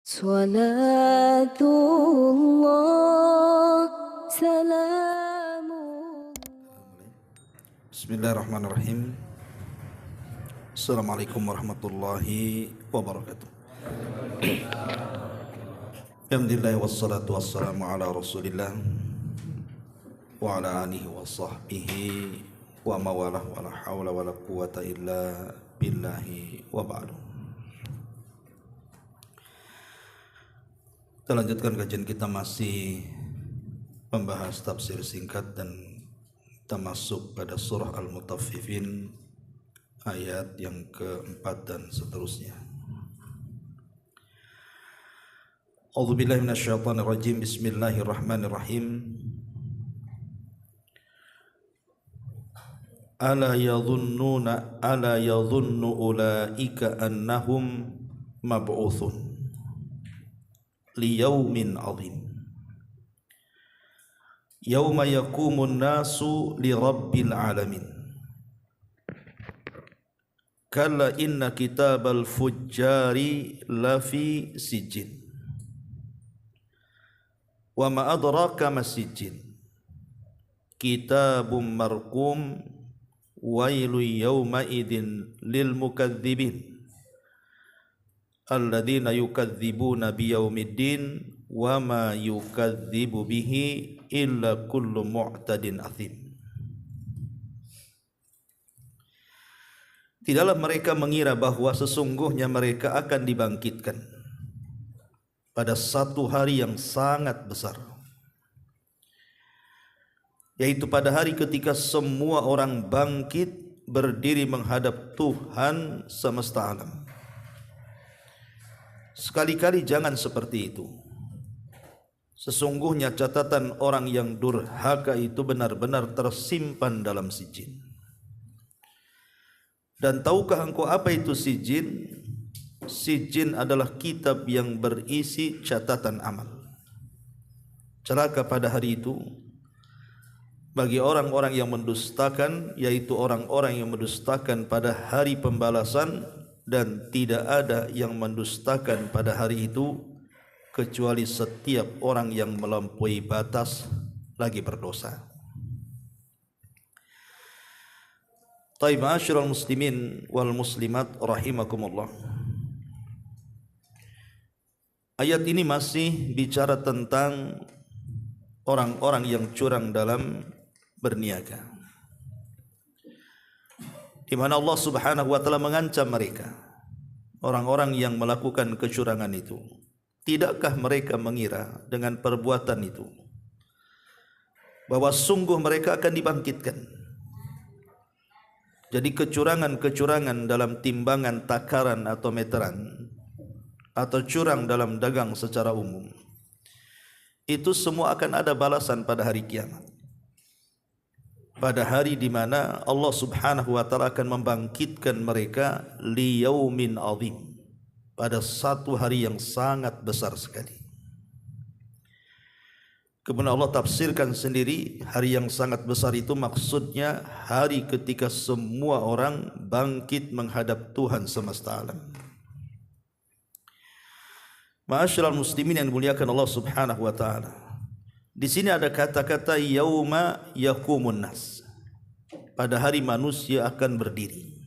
Salatullah salamullah. Bismillahirrahmanirrahim. Assalamualaikum warahmatullahi wabarakatuh. Alhamdulillah wassalatu wassalamu ala rasulillah wa ala alihi wa sahbihi wa mawalah wa la hawla wa la quwata illa billahi wa ba'du. Kita lanjutkan kajian kita, masih membahas tafsir singkat dan kita masuk pada surah Al-Mutaffifin ayat yang keempat dan seterusnya. A'udzubillahi minasyaitonirrajim. Bismillahirrahmanirrahim. Ala yadhunnu ulaika annahum mab'utsun liyaumin 'adzim yauma yaqumun nasu lirabbil alamin. Kalla inna kitabal fujjari lafi sijjin wa ma adraka masijjin kitabum marqum wailu yawma idin lil mukadzibin alladzina yukadzibuna biyaumiddin wa ma yukadzibu bihi illa kullu mu'tadin athim. Tidaklah mereka mengira bahwa sesungguhnya mereka akan dibangkitkan pada satu hari yang sangat besar, yaitu pada hari ketika semua orang bangkit berdiri menghadap Tuhan semesta alam. Sekali-kali jangan seperti itu. Sesungguhnya catatan orang yang durhaka itu benar-benar tersimpan dalam sijin. Dan tahukah engkau apa itu sijin? Sijin adalah kitab yang berisi catatan amal. Celaka pada hari itu bagi orang-orang yang mendustakan, yaitu orang-orang yang mendustakan pada hari pembalasan, dan tidak ada yang mendustakan pada hari itu kecuali setiap orang yang melampaui batas lagi berdosa. Taib, ma'asyiral muslimin wal muslimat rahimakumullah. Ayat ini masih bicara tentang orang-orang yang curang dalam berniaga, di mana Allah Subhanahu wa taala mengancam mereka, orang-orang yang melakukan kecurangan itu. Tidakkah mereka mengira dengan perbuatan itu bahwa sungguh mereka akan dibangkitkan? Jadi kecurangan-kecurangan dalam timbangan, takaran atau meteran, atau curang dalam dagang secara umum, itu semua akan ada balasan pada hari kiamat. Pada hari di mana Allah Subhanahu wa taala akan membangkitkan mereka liyaumin 'adzim, pada satu hari yang sangat besar sekali. Kemudian Allah tafsirkan sendiri hari yang sangat besar itu maksudnya hari ketika semua orang bangkit menghadap Tuhan semesta alam. Ma'asyiral muslimin yang dimuliakan Allah Subhanahu wa taala, di sini ada kata-kata yauma yaqumun nas, pada hari manusia akan berdiri.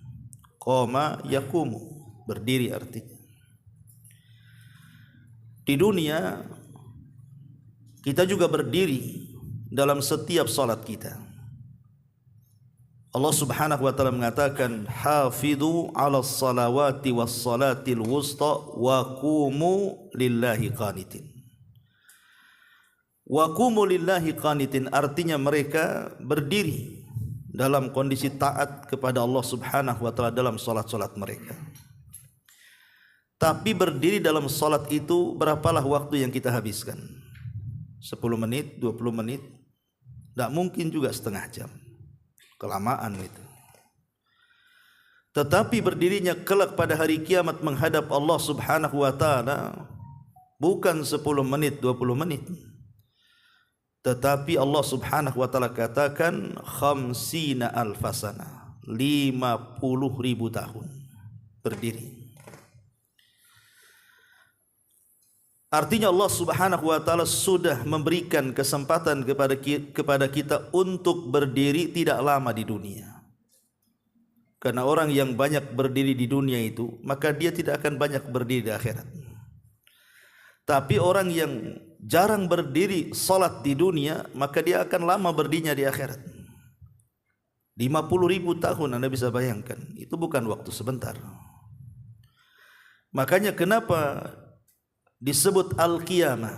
Qama yaqumu, berdiri artinya. Di dunia kita juga berdiri dalam setiap salat kita. Allah Subhanahu wa taala mengatakan, hafidhu 'alas salawati was salatil wusta wa qumu lillahi qanitin. Wa qumu lillahi qanitin artinya mereka berdiri dalam kondisi taat kepada Allah Subhanahu wa taala dalam salat-salat mereka. Tapi berdiri dalam salat itu berapalah waktu yang kita habiskan? 10 menit, 20 menit? Tidak mungkin juga setengah jam. Kelamaan itu. Tetapi berdirinya kelak pada hari kiamat menghadap Allah Subhanahu wa taala bukan 10 menit, 20 menit. Tetapi Allah Subhanahu wa taala katakan khamsina alfasana, 50.000 tahun berdiri. Artinya Allah Subhanahu wa taala sudah memberikan kesempatan kepada kita untuk berdiri tidak lama di dunia. Karena orang yang banyak berdiri di dunia itu, maka dia tidak akan banyak berdiri di akhirat. Tapi orang yang jarang berdiri salat di dunia, maka dia akan lama berdirinya di akhirat. 50.000 tahun Anda bisa bayangkan, itu bukan waktu sebentar. Makanya kenapa disebut al-qiyamah?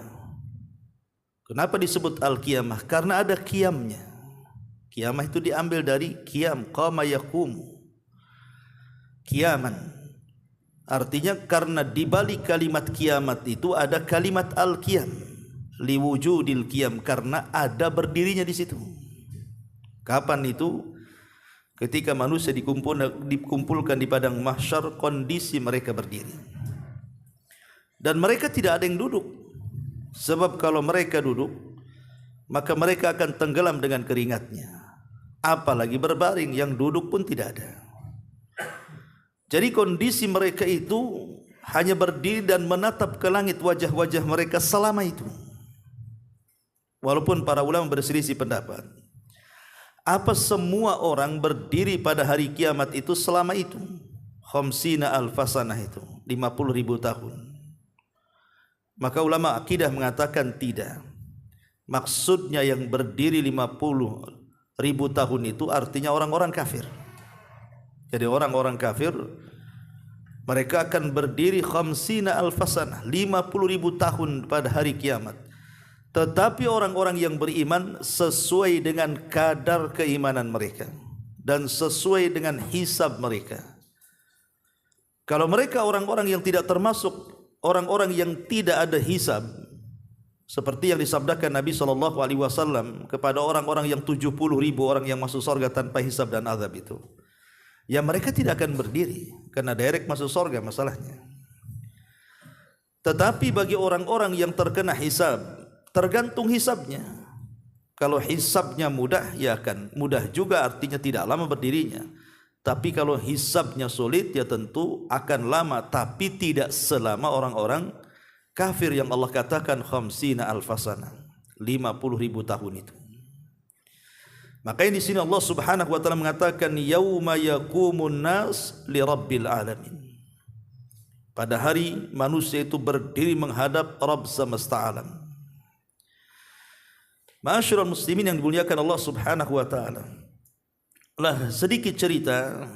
Kenapa disebut al-qiyamah? Karena ada qiyamnya. Qiyamah itu diambil dari qiyam, qama yaqumu. Kiaman. Artinya karena di balik kalimat kiamat itu ada kalimat al-qiyam. Liwujudil qiyam, karena ada berdirinya di situ. Kapan itu? Ketika manusia dikumpulkan di padang mahsyar, kondisi mereka berdiri. Dan mereka tidak ada yang duduk. Sebab kalau mereka duduk, maka mereka akan tenggelam dengan keringatnya. Apalagi berbaring, yang duduk pun tidak ada. Jadi kondisi mereka itu hanya berdiri dan menatap ke langit wajah-wajah mereka selama itu. Walaupun para ulama berselisih pendapat, apa semua orang berdiri pada hari kiamat itu selama itu? Khamsina alfasanah itu, 50.000 tahun. Maka ulama akidah mengatakan tidak. Maksudnya yang berdiri 50.000 tahun itu artinya orang-orang kafir. Jadi orang-orang kafir mereka akan berdiri khamsina alfasanah, 50.000 tahun pada hari kiamat. Tetapi orang-orang yang beriman sesuai dengan kadar keimanan mereka dan sesuai dengan hisab mereka. Kalau mereka orang-orang yang tidak termasuk orang-orang yang tidak ada hisab, seperti yang disabdakan Nabi SAW kepada orang-orang yang 70.000 orang yang masuk surga tanpa hisab dan azab itu, ya mereka tidak akan berdiri karena direct masuk surga masalahnya. Tetapi bagi orang-orang yang terkena hisab, tergantung hisabnya. Kalau hisabnya mudah, ya akan mudah juga, artinya tidak lama berdirinya. Tapi kalau hisabnya sulit, ya tentu akan lama, tapi tidak selama orang-orang kafir yang Allah katakan khamsina alfasana, 50.000 tahun itu. Makanya di sini Allah Subhanahu wa taala mengatakan yauma yaqumun nas li rabbil alamin. Pada hari manusia itu berdiri menghadap Rabb semesta alam. Ma'asyiral muslimin yang dimuliakan Allah Subhanahu wa taala. Lah sedikit cerita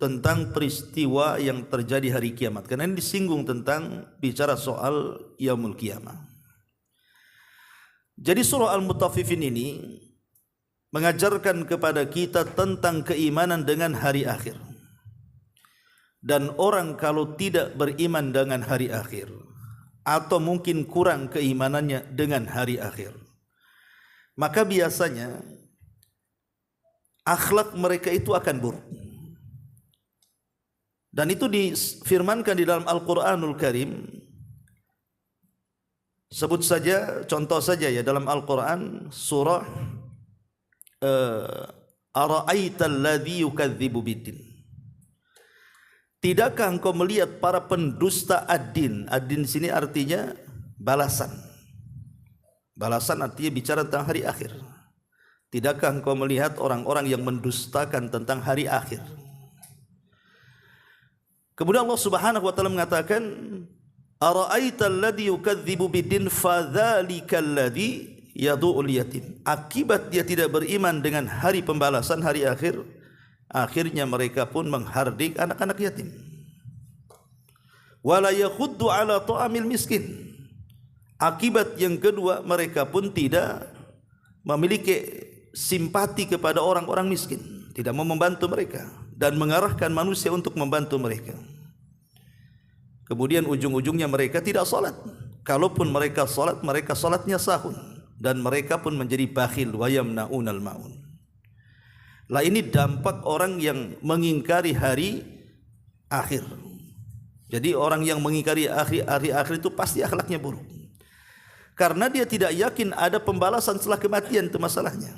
tentang peristiwa yang terjadi hari kiamat. Karena ini disinggung tentang bicara soal yaumul qiyamah. Jadi surah Al-Mutaffifin ini mengajarkan kepada kita tentang keimanan dengan hari akhir. Dan orang kalau tidak beriman dengan hari akhir, atau mungkin kurang keimanannya dengan hari akhir, maka biasanya akhlak mereka itu akan buruk. Dan itu difirmankan di dalam Al-Quranul Karim. Sebut saja, contoh saja ya, dalam Al-Quran surah Ara'aital ladzi yukadzibu biddin. Tidakkah engkau melihat para pendusta ad-din? Ad-din sini artinya balasan. Balasan artinya bicara tentang hari akhir. Tidakkah engkau melihat orang-orang yang mendustakan tentang hari akhir? Kemudian Allah Subhanahu wa taala mengatakan, Ara'aital ladzi yukadzibu biddin fadzalikal ladzi yadu'ul yatim. Akibat dia tidak beriman dengan hari pembalasan, hari akhir, akhirnya mereka pun menghardik anak-anak yatim. Wala yakhuddu ala ta'amil miskin. Akibat yang kedua, mereka pun tidak memiliki simpati kepada orang-orang miskin, tidak mau membantu mereka dan mengarahkan manusia untuk membantu mereka. Kemudian ujung-ujungnya mereka tidak salat. Kalaupun mereka salat, mereka salatnya sahun. Dan mereka pun menjadi bakhil wa yamna'unal ma'un. Lah ini dampak orang yang mengingkari hari akhir. Jadi orang yang mengingkari hari akhir itu pasti akhlaknya buruk. Karena dia tidak yakin ada pembalasan setelah kematian, itu masalahnya.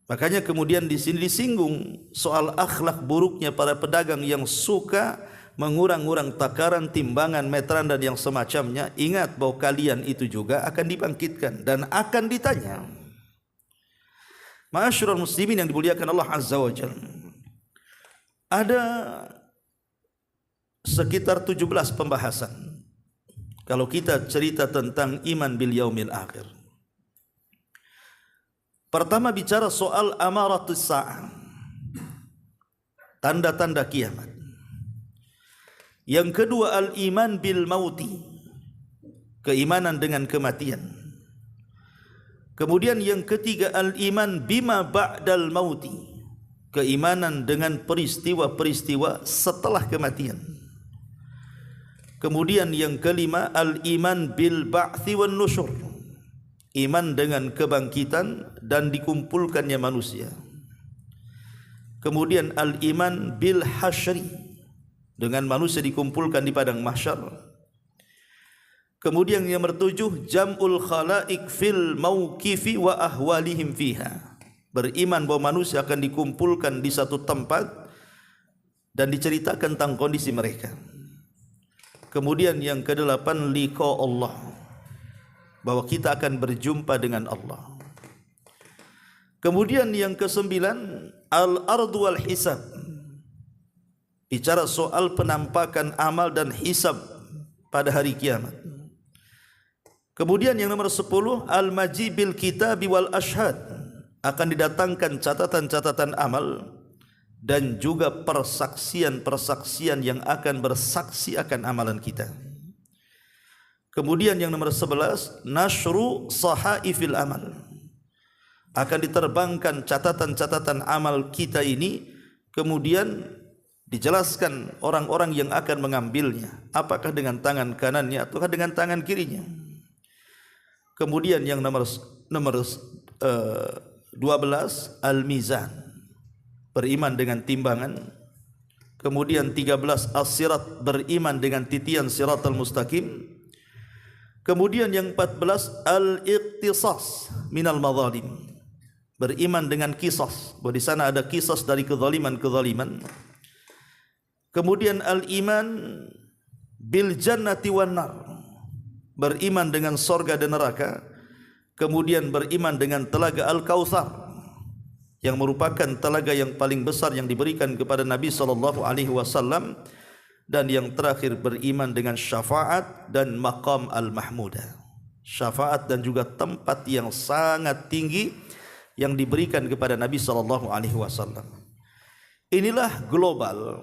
Makanya kemudian di sini disinggung soal akhlak buruknya para pedagang yang suka mengurang-urang takaran, timbangan, meteran dan yang semacamnya, ingat bahwa kalian itu juga akan dibangkitkan dan akan ditanya. Ma'asyiral muslimin yang dimuliakan Allah Azza wa Jalla, ada sekitar 17 pembahasan kalau kita cerita tentang iman bil yaumil akhir. Pertama bicara soal amaratus sa'ah, tanda-tanda kiamat. Yang kedua al-iman bil mauti, keimanan dengan kematian. Kemudian yang ketiga al-iman bima ba'dal mauti, keimanan dengan peristiwa-peristiwa setelah kematian. Kemudian yang kelima al-iman bil ba'thi wan nusyur, iman dengan kebangkitan dan dikumpulkannya manusia. Kemudian al-iman bil hasyri, dengan manusia dikumpulkan di padang mahsyar. Kemudian yang bertujuh jam'ul khalaik fil mauqifi wa ahwalihim fiha, beriman bahwa manusia akan dikumpulkan di satu tempat dan diceritakan tentang kondisi mereka. Kemudian yang kedelapan liqa Allah, bahwa kita akan berjumpa dengan Allah. Kemudian yang kesembilan al-ardu wal hisab, bicara soal penampakan amal dan hisab pada hari kiamat. Kemudian yang nomor 10 al-majibil kitabi wal ashhad, akan didatangkan catatan-catatan amal dan juga persaksian-persaksian yang akan bersaksi akan amalan kita. Kemudian yang nomor 11 nasyru sahaifil amal, akan diterbangkan catatan-catatan amal kita ini, kemudian dijelaskan orang-orang yang akan mengambilnya, apakah dengan tangan kanannya ataukah dengan tangan kirinya. Kemudian yang nomor 12 al-mizan, beriman dengan timbangan. Kemudian 13 as-sirat, beriman dengan titian siratal mustaqim. Kemudian yang 14 al-iqtisas minal madzalim, beriman dengan kisas, bahwa di sana ada kisas dari kezaliman-kezaliman. Kemudian al-iman bil jannati wan nar, beriman dengan sorga dan neraka. Kemudian beriman dengan telaga Al-Kautsar, yang merupakan telaga yang paling besar yang diberikan kepada Nabi SAW. Dan yang terakhir beriman dengan syafaat dan maqam al-mahmudah, syafaat dan juga tempat yang sangat tinggi yang diberikan kepada Nabi SAW. Inilah global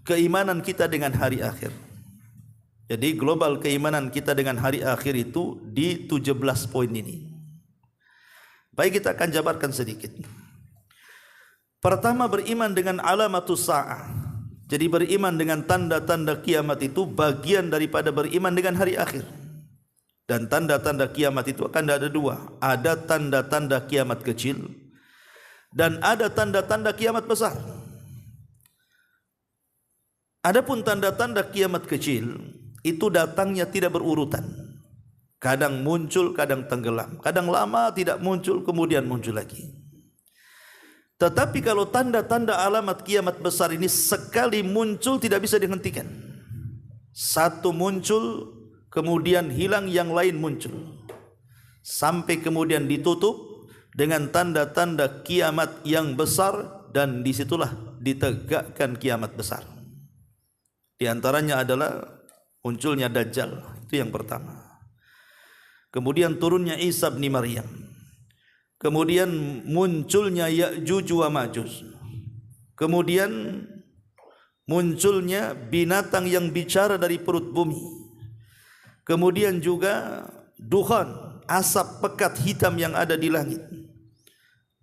keimanan kita dengan hari akhir. Jadi global keimanan kita dengan hari akhir itu di 17 poin ini. Baik, kita akan jabarkan sedikit. Pertama, beriman dengan alamatus sa'ah. Jadi beriman dengan tanda-tanda kiamat itu bagian daripada beriman dengan hari akhir. Dan tanda-tanda kiamat itu akan ada dua. Ada tanda-tanda kiamat kecil dan ada tanda-tanda kiamat besar. Adapun tanda-tanda kiamat kecil itu datangnya tidak berurutan. Kadang muncul, kadang tenggelam. Kadang lama tidak muncul, kemudian muncul lagi. Tetapi kalau tanda-tanda alamat kiamat besar ini sekali muncul tidak bisa dihentikan. Satu muncul, kemudian hilang, yang lain muncul, sampai kemudian ditutup dengan tanda-tanda kiamat yang besar, dan disitulah ditegakkan kiamat besar. Di antaranya adalah munculnya Dajjal, itu yang pertama. Kemudian turunnya Isa bin Maryam. Kemudian munculnya Ya'juj wa Ma'juj. Kemudian munculnya binatang yang bicara dari perut bumi. Kemudian juga dukhan, asap pekat hitam yang ada di langit.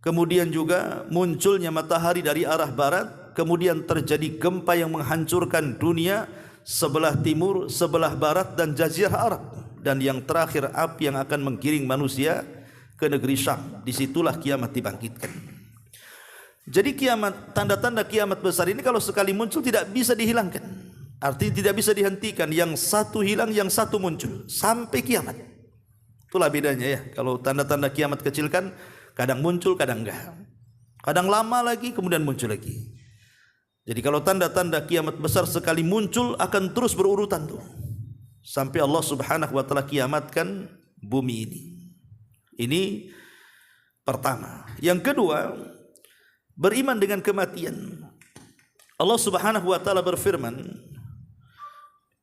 Kemudian juga munculnya matahari dari arah barat. Kemudian terjadi gempa yang menghancurkan dunia sebelah timur, sebelah barat dan jazirah Arab. Dan yang terakhir api yang akan menggiring manusia ke negeri Syam. Disitulah kiamat dibangkitkan. Jadi kiamat, tanda-tanda kiamat besar ini kalau sekali muncul tidak bisa dihilangkan. Artinya tidak bisa dihentikan. Yang satu hilang, yang satu muncul sampai kiamat. Itulah bedanya ya. Kalau tanda-tanda kiamat kecil kan kadang muncul, kadang enggak. Kadang lama lagi, kemudian muncul lagi. Jadi kalau tanda-tanda kiamat besar sekali muncul akan terus berurutan tuh sampai Allah Subhanahu wa taala kiamatkan bumi ini. Ini pertama. Yang kedua, beriman dengan kematian. Allah Subhanahu wa taala berfirman,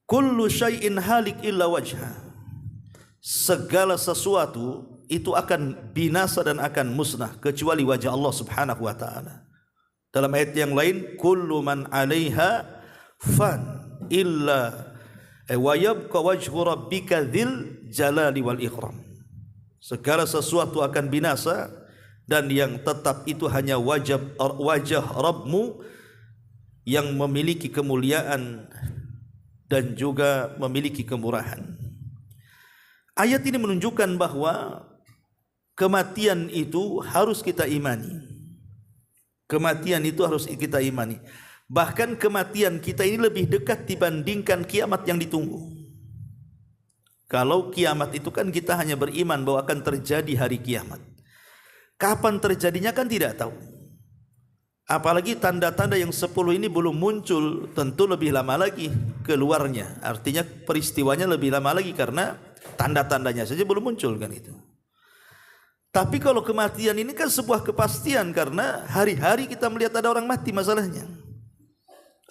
"Kullu syai'in halik illa wajha." Segala sesuatu itu akan binasa dan akan musnah kecuali wajah Allah Subhanahu wa taala. Dalam ayat yang lain, "Kullu man 'alaiha fan illa wa yabqa wajhu rabbika dzil jalali wal ikram." Segala sesuatu akan binasa dan yang tetap itu hanya wajah Rabbmu yang memiliki kemuliaan dan juga memiliki kemurahan. Ayat ini menunjukkan bahwa kematian itu harus kita imani. Kematian itu harus kita imani. Bahkan kematian kita ini lebih dekat dibandingkan kiamat yang ditunggu. Kalau kiamat itu kan kita hanya beriman bahwa akan terjadi hari kiamat. Kapan terjadinya kan tidak tahu. Apalagi tanda-tanda yang 10 ini belum muncul, tentu lebih lama lagi keluarnya. Artinya peristiwanya lebih lama lagi karena tanda-tandanya saja belum muncul kan itu. Tapi kalau kematian ini kan sebuah kepastian karena hari-hari kita melihat ada orang mati masalahnya.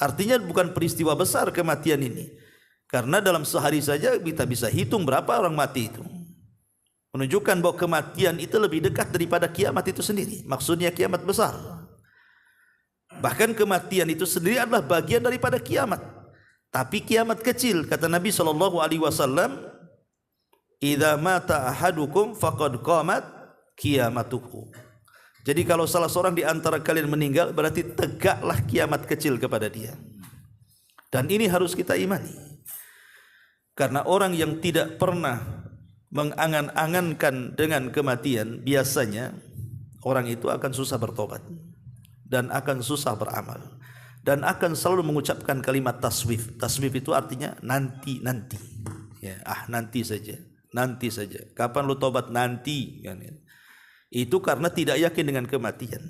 Artinya bukan peristiwa besar kematian ini. Karena dalam sehari saja kita bisa hitung berapa orang mati itu. Menunjukkan bahwa kematian itu lebih dekat daripada kiamat itu sendiri. Maksudnya kiamat besar. Bahkan kematian itu sendiri adalah bagian daripada kiamat. Tapi kiamat kecil, kata Nabi SAW, "Idza mata ahadukum faqad qamat qiyamatuhu." Jadi kalau salah seorang di antara kalian meninggal, berarti tegaklah kiamat kecil kepada dia. Dan ini harus kita imani. Karena orang yang tidak pernah mengangan-angankan dengan kematian, biasanya orang itu akan susah bertobat. Dan akan susah beramal. Dan akan selalu mengucapkan kalimat taswif. Taswif itu artinya nanti. Ya, nanti saja. Nanti saja. Kapan lu tobat? Nanti. Itu karena tidak yakin dengan kematian.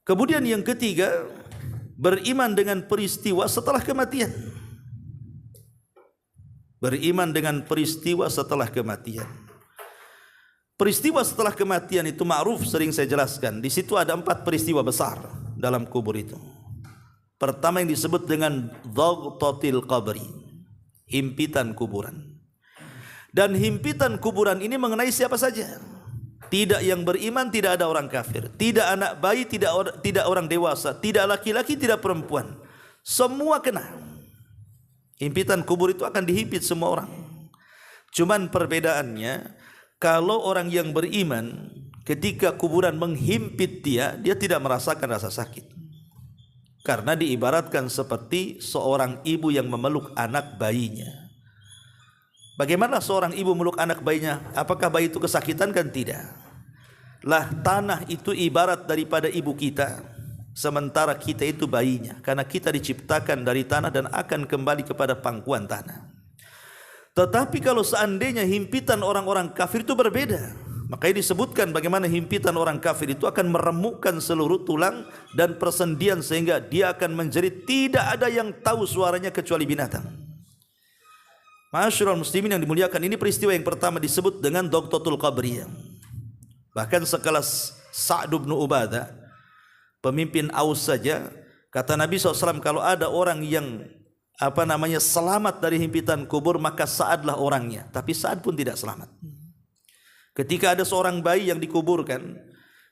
Kemudian yang ketiga, beriman dengan peristiwa setelah kematian. Beriman dengan peristiwa setelah kematian. Peristiwa setelah kematian itu ma'ruf, sering saya jelaskan. Di situ ada 4 peristiwa besar dalam kubur itu. Pertama yang disebut dengan dhaghtatil qabri, himpitan kuburan. Dan himpitan kuburan ini mengenai siapa saja. Tidak yang beriman, tidak ada orang kafir. Tidak anak bayi, tidak orang dewasa. Tidak laki-laki, tidak perempuan. Semua kena. Himpitan kubur itu akan dihimpit semua orang. Cuman perbedaannya, kalau orang yang beriman ketika kuburan menghimpit dia tidak merasakan rasa sakit. Karena diibaratkan seperti seorang ibu yang memeluk anak bayinya. Bagaimana seorang ibu memeluk anak bayinya? Apakah bayi itu kesakitan? Kan tidak. Lah tanah itu ibarat daripada ibu kita. Sementara kita itu bayinya. Karena kita diciptakan dari tanah dan akan kembali kepada pangkuan tanah. Tetapi kalau seandainya himpitan orang-orang kafir itu berbeda. Makanya disebutkan bagaimana himpitan orang kafir itu akan meremukkan seluruh tulang dan persendian sehingga dia akan menjerit. Tidak ada yang tahu suaranya kecuali binatang. Ma'asyiral muslimin yang dimuliakan, ini peristiwa yang pertama disebut dengan dhaghtatul qabri. Bahkan sekelas Sa'd bin Ubadah, pemimpin Aus saja, kata Nabi SAW, kalau ada orang yang selamat dari himpitan kubur, maka Sa'adlah orangnya. Tapi Sa'ad pun tidak selamat. Ketika ada seorang bayi yang dikuburkan,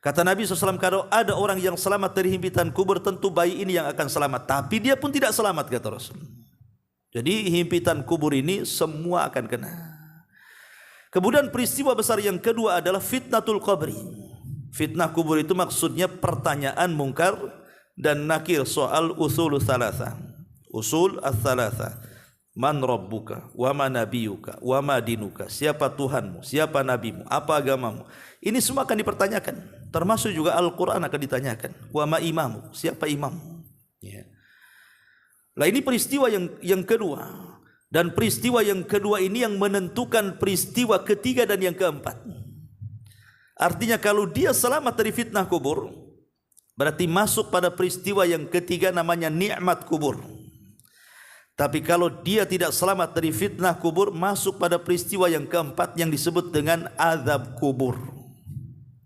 kata Nabi SAW, kalau ada orang yang selamat dari himpitan kubur, tentu bayi ini yang akan selamat. Tapi dia pun tidak selamat, kata Rasul. Jadi himpitan kubur ini semua akan kena. Kemudian peristiwa besar yang kedua adalah fitnatul qabri. Fitnah kubur itu maksudnya pertanyaan mungkar dan nakir soal usul thalatha. Usul ats-tsalatsa. Man rabbuka wa ma nabiyuka wa ma dinuka. Siapa Tuhanmu, siapa nabimu, apa agamamu? Ini semua akan dipertanyakan. Termasuk juga Al-Qur'an akan ditanyakan. Wa ma imamu, siapa imammu? Ya. Lah ini peristiwa yang kedua. Dan peristiwa yang kedua ini yang menentukan peristiwa ketiga dan yang keempat. Artinya kalau dia selamat dari fitnah kubur, berarti masuk pada peristiwa yang ketiga namanya nikmat kubur. Tapi kalau dia tidak selamat dari fitnah kubur, masuk pada peristiwa yang keempat yang disebut dengan azab kubur.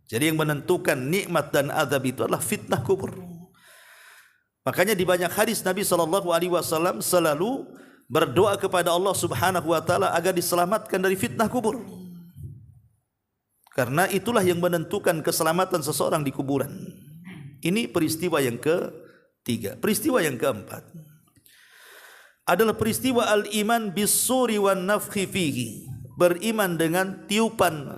Jadi yang menentukan nikmat dan azab itu adalah fitnah kubur. Makanya di banyak hadis Nabi SAW selalu berdoa kepada Allah Subhanahu wa taala agar diselamatkan dari fitnah kubur. Karena itulah yang menentukan keselamatan seseorang di kuburan. Ini peristiwa yang ketiga. Peristiwa yang keempat adalah peristiwa al-iman bis-suri wan nafkhi fihi. Beriman dengan tiupan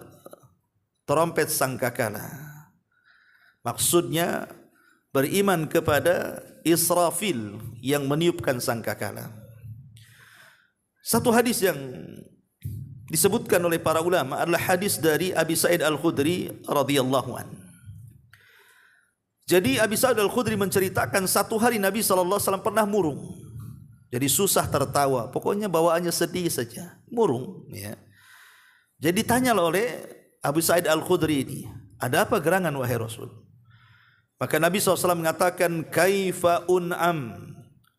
trompet sangkakala. Maksudnya beriman kepada Israfil yang meniupkan sangkakala. Satu hadis yang disebutkan oleh para ulama adalah hadis dari Abi Sa'id Al-Khudri radhiyallahu an. Jadi Abi Sa'id Al-Khudri menceritakan satu hari Nabi SAW pernah murung. Jadi susah tertawa, pokoknya bawaannya sedih saja, murung. Ya. Jadi tanyalah oleh Abu Sa'id Al-Khudri ini, ada apa gerangan wahai Rasul? Maka Nabi SAW mengatakan, kaifa un'am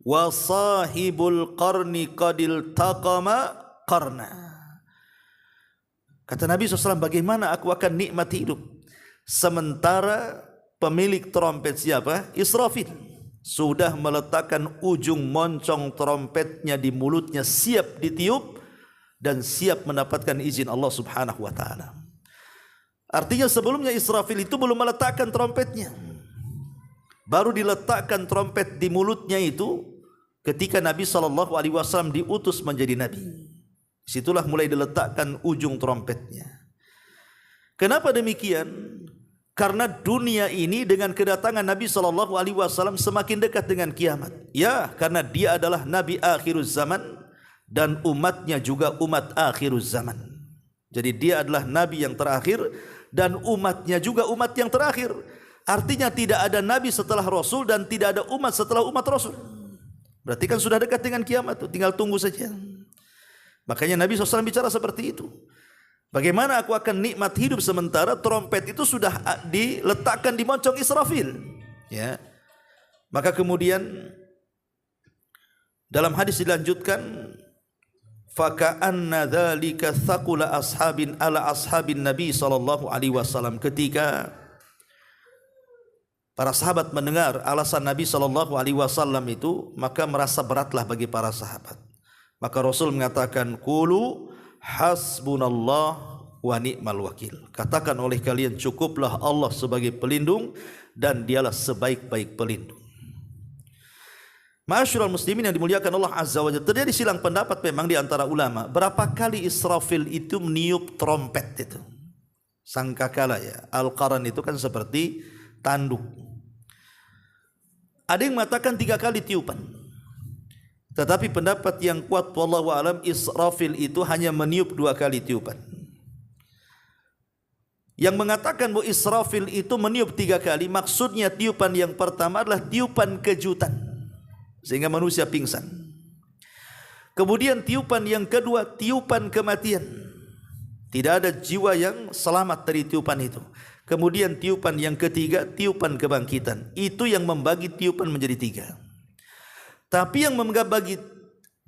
wa sahibul qarni qadil taqama qarna. Kata Nabi SAW, bagaimana aku akan nikmati hidup sementara pemilik trompet siapa? Israfil sudah meletakkan ujung moncong trompetnya di mulutnya, siap ditiup dan siap mendapatkan izin Allah Subhanahu wa taala. Artinya sebelumnya Israfil itu belum meletakkan trompetnya. Baru diletakkan trompet di mulutnya itu ketika Nabi SAW diutus menjadi Nabi. Situlah mulai diletakkan ujung trompetnya. Kenapa demikian? Karena dunia ini dengan kedatangan Nabi SAW semakin dekat dengan kiamat. Ya, karena dia adalah Nabi akhiruz zaman dan umatnya juga umat akhiruz zaman. Jadi dia adalah Nabi yang terakhir dan umatnya juga umat yang terakhir. Artinya tidak ada Nabi setelah Rasul dan tidak ada umat setelah umat Rasul. Berarti kan sudah dekat dengan kiamat, tinggal tunggu saja. Makanya Nabi SAW bicara seperti itu. Bagaimana aku akan nikmat hidup sementara trompet itu sudah diletakkan di moncong Israfil. Ya. Maka kemudian dalam hadis dilanjutkan, faka'anna dzalika thaqula ashabin ala ashabin Nabi SAW. Ketika para sahabat mendengar alasan Nabi SAW itu, maka merasa beratlah bagi para sahabat. Maka Rasul mengatakan, qulu hasbunallah wa ni'mal wakil. Katakan oleh kalian, cukuplah Allah sebagai pelindung dan dialah sebaik-baik pelindung. Ma'asyiral muslimin yang dimuliakan Allah Azza wa Jalla, terjadi silang pendapat memang di antara ulama, berapa kali Israfil itu meniup trompet itu. Sangkakala ya. Al-Qaran itu kan seperti tanduk. Ada yang mengatakan 3 kali tiupan. Tetapi pendapat yang kuat wallahu alam, Israfil itu hanya meniup 2 kali tiupan. Yang mengatakan bahwa Israfil itu meniup 3 kali, maksudnya tiupan yang pertama adalah tiupan kejutan sehingga manusia pingsan. Kemudian tiupan yang kedua, tiupan kematian. Tidak ada jiwa yang selamat dari tiupan itu. Kemudian tiupan yang ketiga, tiupan kebangkitan. Itu yang membagi tiupan menjadi 3. Tapi yang membagi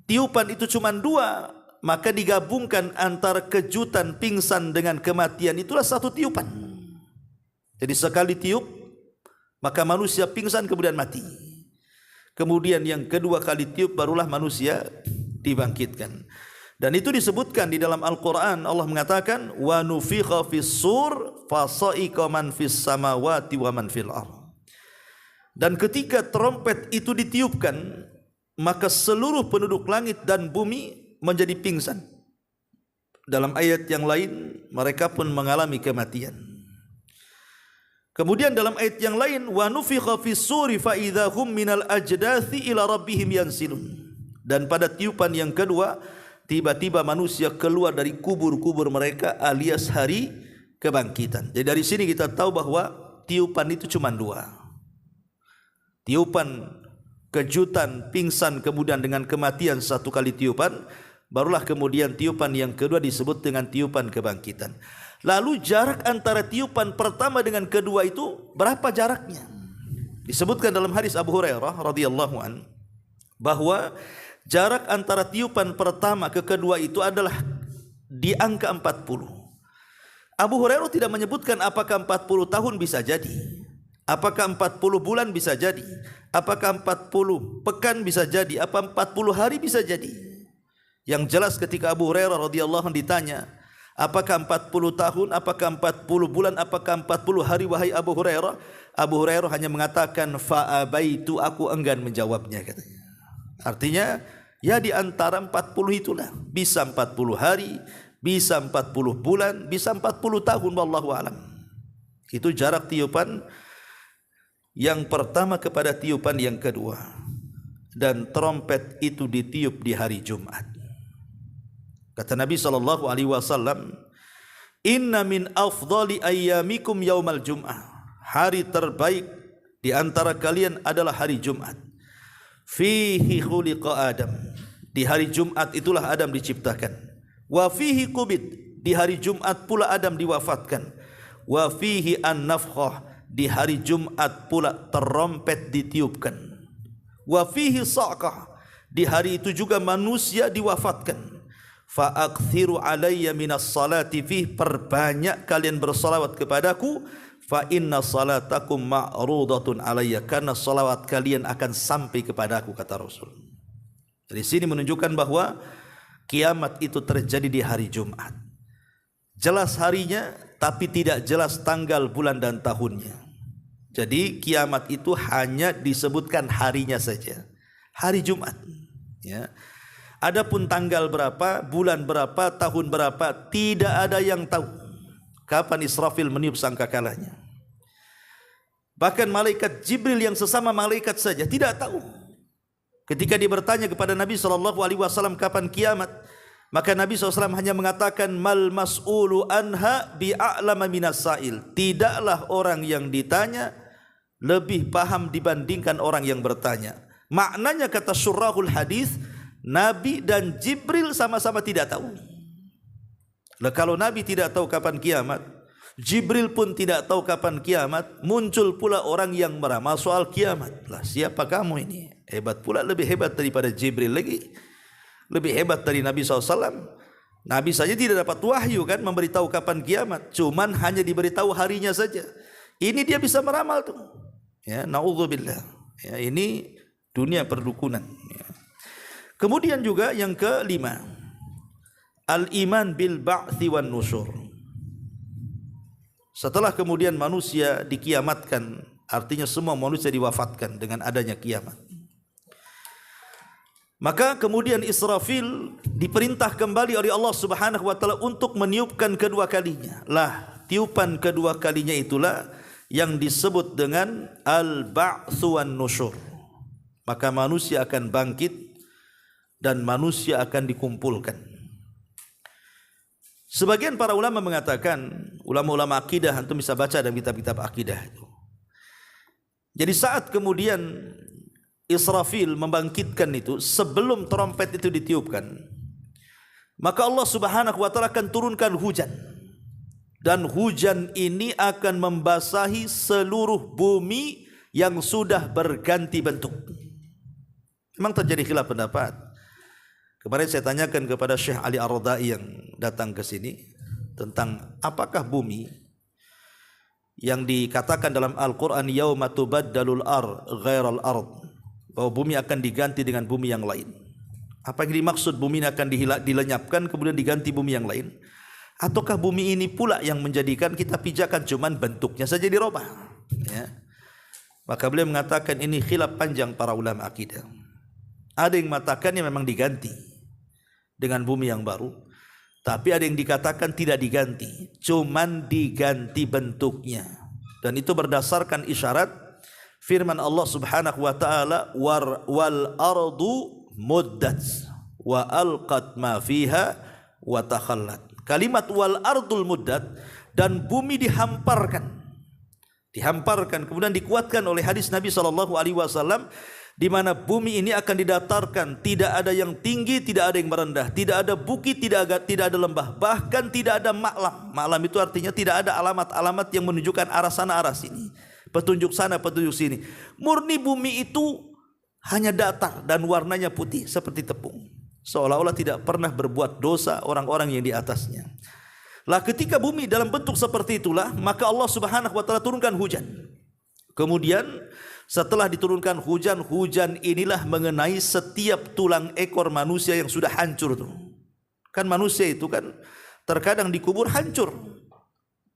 tiupan itu cuma 2, maka digabungkan antara kejutan, pingsan dengan kematian, itulah 1 tiupan. Jadi sekali tiup, maka manusia pingsan kemudian mati. Kemudian yang kedua kali tiup barulah manusia dibangkitkan. Dan itu disebutkan di dalam Al-Quran. Allah mengatakan, wa nufikha fis sur fasa'iqa man fis samawati wa man fil ardh. Dan ketika trompet itu ditiupkan, maka seluruh penduduk langit dan bumi menjadi pingsan. Dalam ayat yang lain, mereka pun mengalami kematian. Kemudian dalam ayat yang lain, wa nufikha fis suri fa idza hum minal ajdathi ila rabbihim yansilun. Dan pada tiupan yang kedua, tiba-tiba manusia keluar dari kubur-kubur mereka alias hari kebangkitan. Jadi dari sini kita tahu bahwa tiupan itu cuma 2. Tiupan kejutan, pingsan, kemudian dengan kematian 1 kali tiupan, barulah kemudian tiupan yang kedua disebut dengan tiupan kebangkitan. Lalu jarak antara tiupan pertama dengan kedua itu berapa jaraknya? Disebutkan dalam hadis Abu Hurairah radhiyallahu an bahwa jarak antara tiupan pertama ke kedua itu adalah di angka 40. Abu Hurairah tidak menyebutkan apakah 40 tahun bisa jadi, apakah 40 bulan bisa jadi, apakah 40 pekan bisa jadi, apa 40 hari bisa jadi. Yang jelas ketika Abu Hurairah radhiyallahu anhu ditanya, apakah 40 tahun, apakah 40 bulan, apakah 40 hari wahai Abu Hurairah? Abu Hurairah hanya mengatakan fa'abaitu, aku enggan menjawabnya katanya. Artinya ya di antara 40 itulah, bisa 40 hari, bisa 40 bulan, bisa 40 tahun, wallahu alam. Itu jarak tiupan yang pertama kepada tiupan yang kedua. Dan trompet itu ditiup di hari Jumat. Kata Nabi SAW, inna min afdali ayyamikum yaumal jum'ah. Hari terbaik di antara kalian adalah hari Jumat. Fihi khuliqa Adam. Di hari Jumat itulah Adam diciptakan. Wa fihi qubid. Di hari Jumat pula Adam diwafatkan. Wa fihi an-nafkhah. Di hari Jumat pula terompet ditiupkan. Wa fihi sa'qah. Di hari itu juga manusia diwafatkan. Fa'akthiru alayya minas salati fih, perbanyak kalian bersalawat kepadaku, fa inna salatakum ma'rudatun alayya, karena salawat kalian akan sampai kepadaku, kata Rasul. Dari sini menunjukkan bahwa kiamat itu terjadi di hari Jumat. Jelas harinya tapi tidak jelas tanggal, bulan dan tahunnya. Jadi kiamat itu hanya disebutkan harinya saja, hari Jumat, ya. Adapun tanggal berapa, bulan berapa, tahun berapa, tidak ada yang tahu kapan Israfil meniup sangkakalanya. Bahkan malaikat Jibril yang sesama malaikat saja tidak tahu. Ketika dia bertanya kepada Nabi SAW kapan kiamat, maka Nabi SAW hanya mengatakan mal mas'ulu anha bi'a'lama minas sa'il. Tidaklah orang yang ditanya lebih paham dibandingkan orang yang bertanya. Maknanya, kata syurahul hadis, Nabi dan Jibril sama-sama tidak tahu. Lah kalau Nabi tidak tahu kapan kiamat, Jibril pun tidak tahu kapan kiamat, muncul pula orang yang meramal soal kiamat. Lah siapa kamu ini? Hebat pula, lebih hebat daripada Jibril lagi. Lebih hebat dari Nabi SAW. Nabi saja tidak dapat wahyu kan memberitahu kapan kiamat, cuman hanya diberitahu harinya saja. Ini dia bisa meramal tuh. Ya, naudzubillah. Ya, ini dunia perdukunan. Ya. Kemudian juga yang kelima, al-iman bil ba'thi wan nusyur. Setelah kemudian manusia dikiamatkan, artinya semua manusia diwafatkan dengan adanya kiamat. Maka kemudian Israfil diperintah kembali oleh Allah Subhanahu wa taala untuk meniupkan kedua kalinya. Lah, tiupan kedua kalinya itulah yang disebut dengan al-ba'tsu wan nusyur. Maka manusia akan bangkit dan manusia akan dikumpulkan. Sebagian para ulama mengatakan, ulama-ulama akidah, antum bisa baca dalam kitab-kitab akidah itu. Jadi saat kemudian Israfil membangkitkan itu, sebelum trompet itu ditiupkan, maka Allah Subhanahu wa taala akan turunkan hujan. Dan hujan ini akan membasahi seluruh bumi yang sudah berganti bentuk. Memang terjadi khilaf pendapat. Kemarin saya tanyakan kepada Syekh Ali Ar-Radai yang datang ke sini tentang apakah bumi yang dikatakan dalam Al-Quran yauma tubaddalul ghairal ard, bahwa bumi akan diganti dengan bumi yang lain. Apa yang dimaksud bumi ini akan dilenyapkan kemudian diganti bumi yang lain? Ataukah bumi ini pula yang menjadikan kita pijakan cuman bentuknya saja dirubah? Ya. Maka beliau mengatakan ini khilaf panjang para ulama akidah. Ada yang mengatakan yang memang diganti dengan bumi yang baru, tapi ada yang dikatakan tidak diganti, cuman diganti bentuknya. Dan itu berdasarkan isyarat firman Allah Subhanahu wa taala, wal ardu muddat wa alqat ma fiha wa takhallat. Kalimat wal ardul muddat, dan bumi dihamparkan kemudian dikuatkan oleh hadis Nabi SAW, di mana bumi ini akan didatarkan, tidak ada yang tinggi, tidak ada yang merendah, tidak ada bukit, tidak ada lembah, bahkan tidak ada maklam. Maklam itu artinya tidak ada alamat-alamat yang menunjukkan arah sana arah sini. petunjuk sana, petunjuk sini. Murni bumi itu hanya datar dan warnanya putih seperti tepung. Seolah-olah tidak pernah berbuat dosa orang-orang yang di atasnya. Lah ketika bumi dalam bentuk seperti itulah, maka Allah Subhanahu wa taala turunkan hujan. Kemudian setelah diturunkan hujan, hujan inilah mengenai setiap tulang ekor manusia yang sudah hancur tuh. Kan manusia itu kan terkadang dikubur hancur.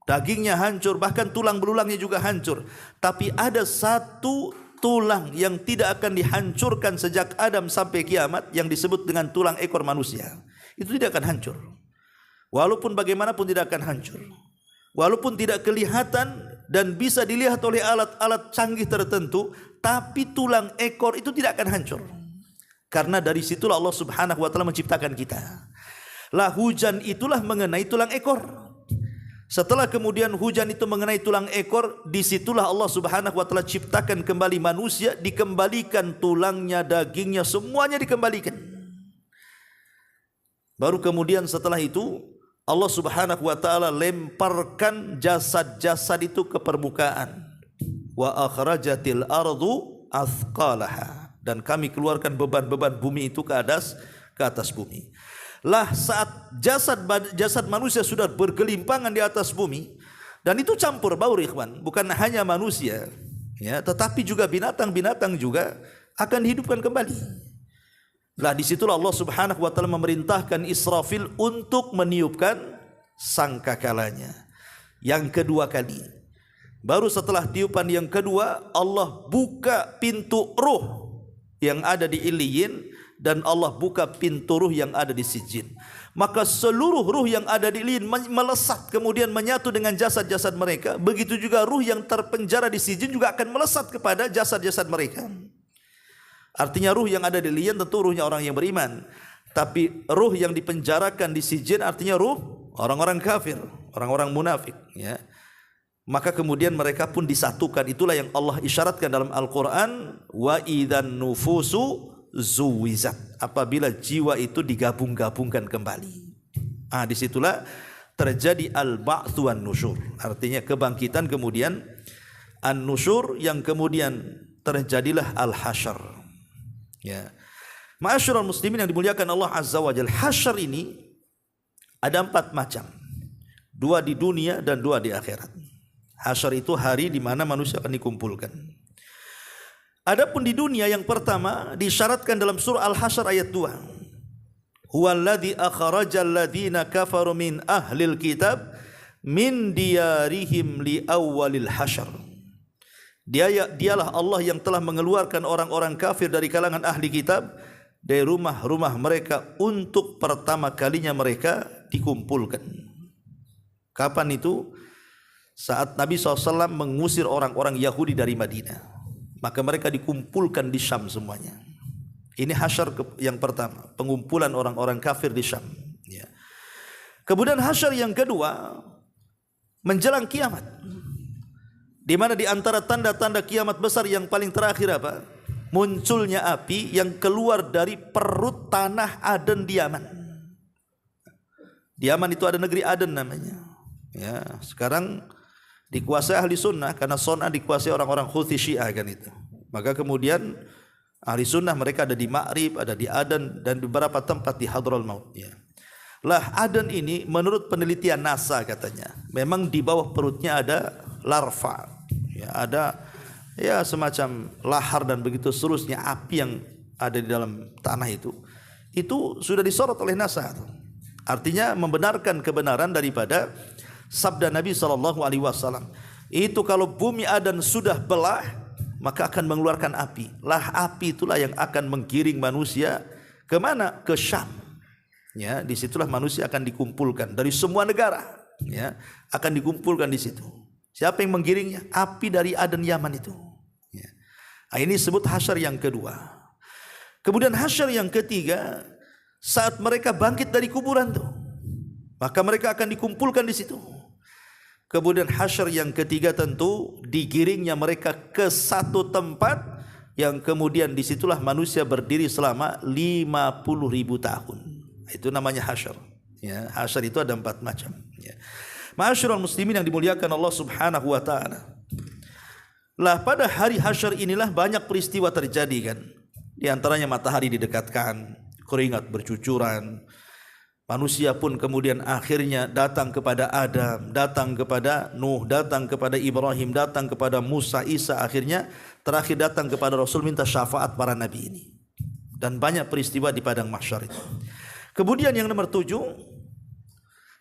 Dagingnya hancur, bahkan tulang belulangnya juga hancur. Tapi ada satu tulang yang tidak akan dihancurkan sejak Adam sampai kiamat, yang disebut dengan tulang ekor manusia. Itu tidak akan hancur. Walaupun bagaimanapun tidak akan hancur. Walaupun tidak kelihatan dan bisa dilihat oleh alat-alat canggih tertentu, tapi tulang ekor itu tidak akan hancur. Karena dari situlah Allah Subhanahu wa taala menciptakan kita. Lah hujan itulah mengenai tulang ekor. Setelah kemudian hujan itu mengenai tulang ekor, disitulah Allah Subhanahu wa taala ciptakan kembali manusia, dikembalikan tulangnya, dagingnya, semuanya dikembalikan. Baru kemudian setelah itu Allah Subhanahu wa taala lemparkan jasad-jasad itu ke permukaan. Wa akhrajatil ardu athqalaha, dan kami keluarkan beban-beban bumi itu ke atas bumi. Lah saat jasad manusia sudah bergelimpangan di atas bumi, dan itu campur baur ikhwan, bukan hanya manusia ya, tetapi juga binatang-binatang juga akan dihidupkan kembali. Lah disitulah Allah Subhanahu wa taala memerintahkan Israfil untuk meniupkan sangkakalanya yang kedua kali. Baru setelah tiupan yang kedua, Allah buka pintu ruh yang ada di Iliyin, dan Allah buka pintu ruh yang ada di Sijin. Maka seluruh ruh yang ada di Iliyin melesat kemudian menyatu dengan jasad-jasad mereka. Begitu juga ruh yang terpenjara di Sijin juga akan melesat kepada jasad-jasad mereka. Artinya ruh yang ada di Iliyin tentu ruhnya orang yang beriman. Tapi ruh yang dipenjarakan di Sijin artinya ruh orang-orang kafir, orang-orang munafik ya. Maka kemudian mereka pun disatukan. Itulah yang Allah isyaratkan dalam Al-Quran, wa idzan nufusu zuwizat, apabila jiwa itu digabung-gabungkan kembali. Disitulah terjadi al-ba'tsu wan nusyur, artinya kebangkitan, kemudian an-nusyur, yang kemudian terjadilah al-hasyr ya. Ma'asyiral muslimin yang dimuliakan Allah Azza wa Jalla, hasyr ini ada 4 macam, 2 di dunia dan 2 di akhirat. Hasyr itu hari di mana manusia akan dikumpulkan. Adapun di dunia, yang pertama disyaratkan dalam surah Al-Hasyr ayat 2. Huwallazi akhrajal ladzina kafaru min ahlil kitab min diyarihim li awwalil hasyr. Dialah Allah yang telah mengeluarkan orang-orang kafir dari kalangan ahli kitab dari rumah-rumah mereka untuk pertama kalinya mereka dikumpulkan. Kapan itu? Saat Nabi SAW mengusir orang-orang Yahudi dari Madinah, maka mereka dikumpulkan di Syam semuanya. Ini hasyr yang pertama, pengumpulan orang-orang kafir di Syam ya. Kemudian hasyr yang kedua menjelang kiamat, di mana di antara tanda-tanda kiamat besar yang paling terakhir apa? Munculnya api yang keluar dari perut tanah Aden di Yaman. Di Yaman itu ada negeri Aden namanya ya. Sekarang dikuasai ahli sunnah, karena Son'a dikuasai orang-orang Houthi Syiah kan itu. Maka kemudian ahli sunnah mereka ada di Ma'rib, ada di Aden, dan beberapa tempat di Hadraul Maut ya. Lah Aden ini menurut penelitian NASA katanya, memang di bawah perutnya ada larva ya, ada ya semacam lahar dan begitu seterusnya, api yang ada di dalam tanah itu sudah disorot oleh NASA. Artinya membenarkan kebenaran daripada sabda Nabi SAW. Itu kalau bumi Aden sudah belah, maka akan mengeluarkan api. Lah api itulah yang akan menggiring manusia kemana? Ke Syam. Ya, disitulah manusia akan dikumpulkan dari semua negara. Ya, akan dikumpulkan di situ. Siapa yang menggiringnya? Api dari Aden Yaman itu. Ya. Ini disebut hasyr yang kedua. Kemudian hasyr yang ketiga, saat mereka bangkit dari kuburan tuh, maka mereka akan dikumpulkan di situ. Kemudian hasyr yang ketiga tentu digiringnya mereka ke satu tempat, yang kemudian disitulah manusia berdiri selama 50.000 tahun. Itu namanya hasyr ya. Hasyr itu ada 4 macam ya. Ma'asyiral muslimin yang dimuliakan Allah Subhanahu wa taala. Lah pada hari hasyar inilah banyak peristiwa terjadi kan. Di antaranya matahari didekatkan, keringat bercucuran. Manusia pun kemudian akhirnya datang kepada Adam, datang kepada Nuh, datang kepada Ibrahim, datang kepada Musa, Isa, akhirnya terakhir datang kepada Rasul minta syafaat para nabi ini. Dan banyak peristiwa di padang mahsyar itu. Kemudian yang nomor 7,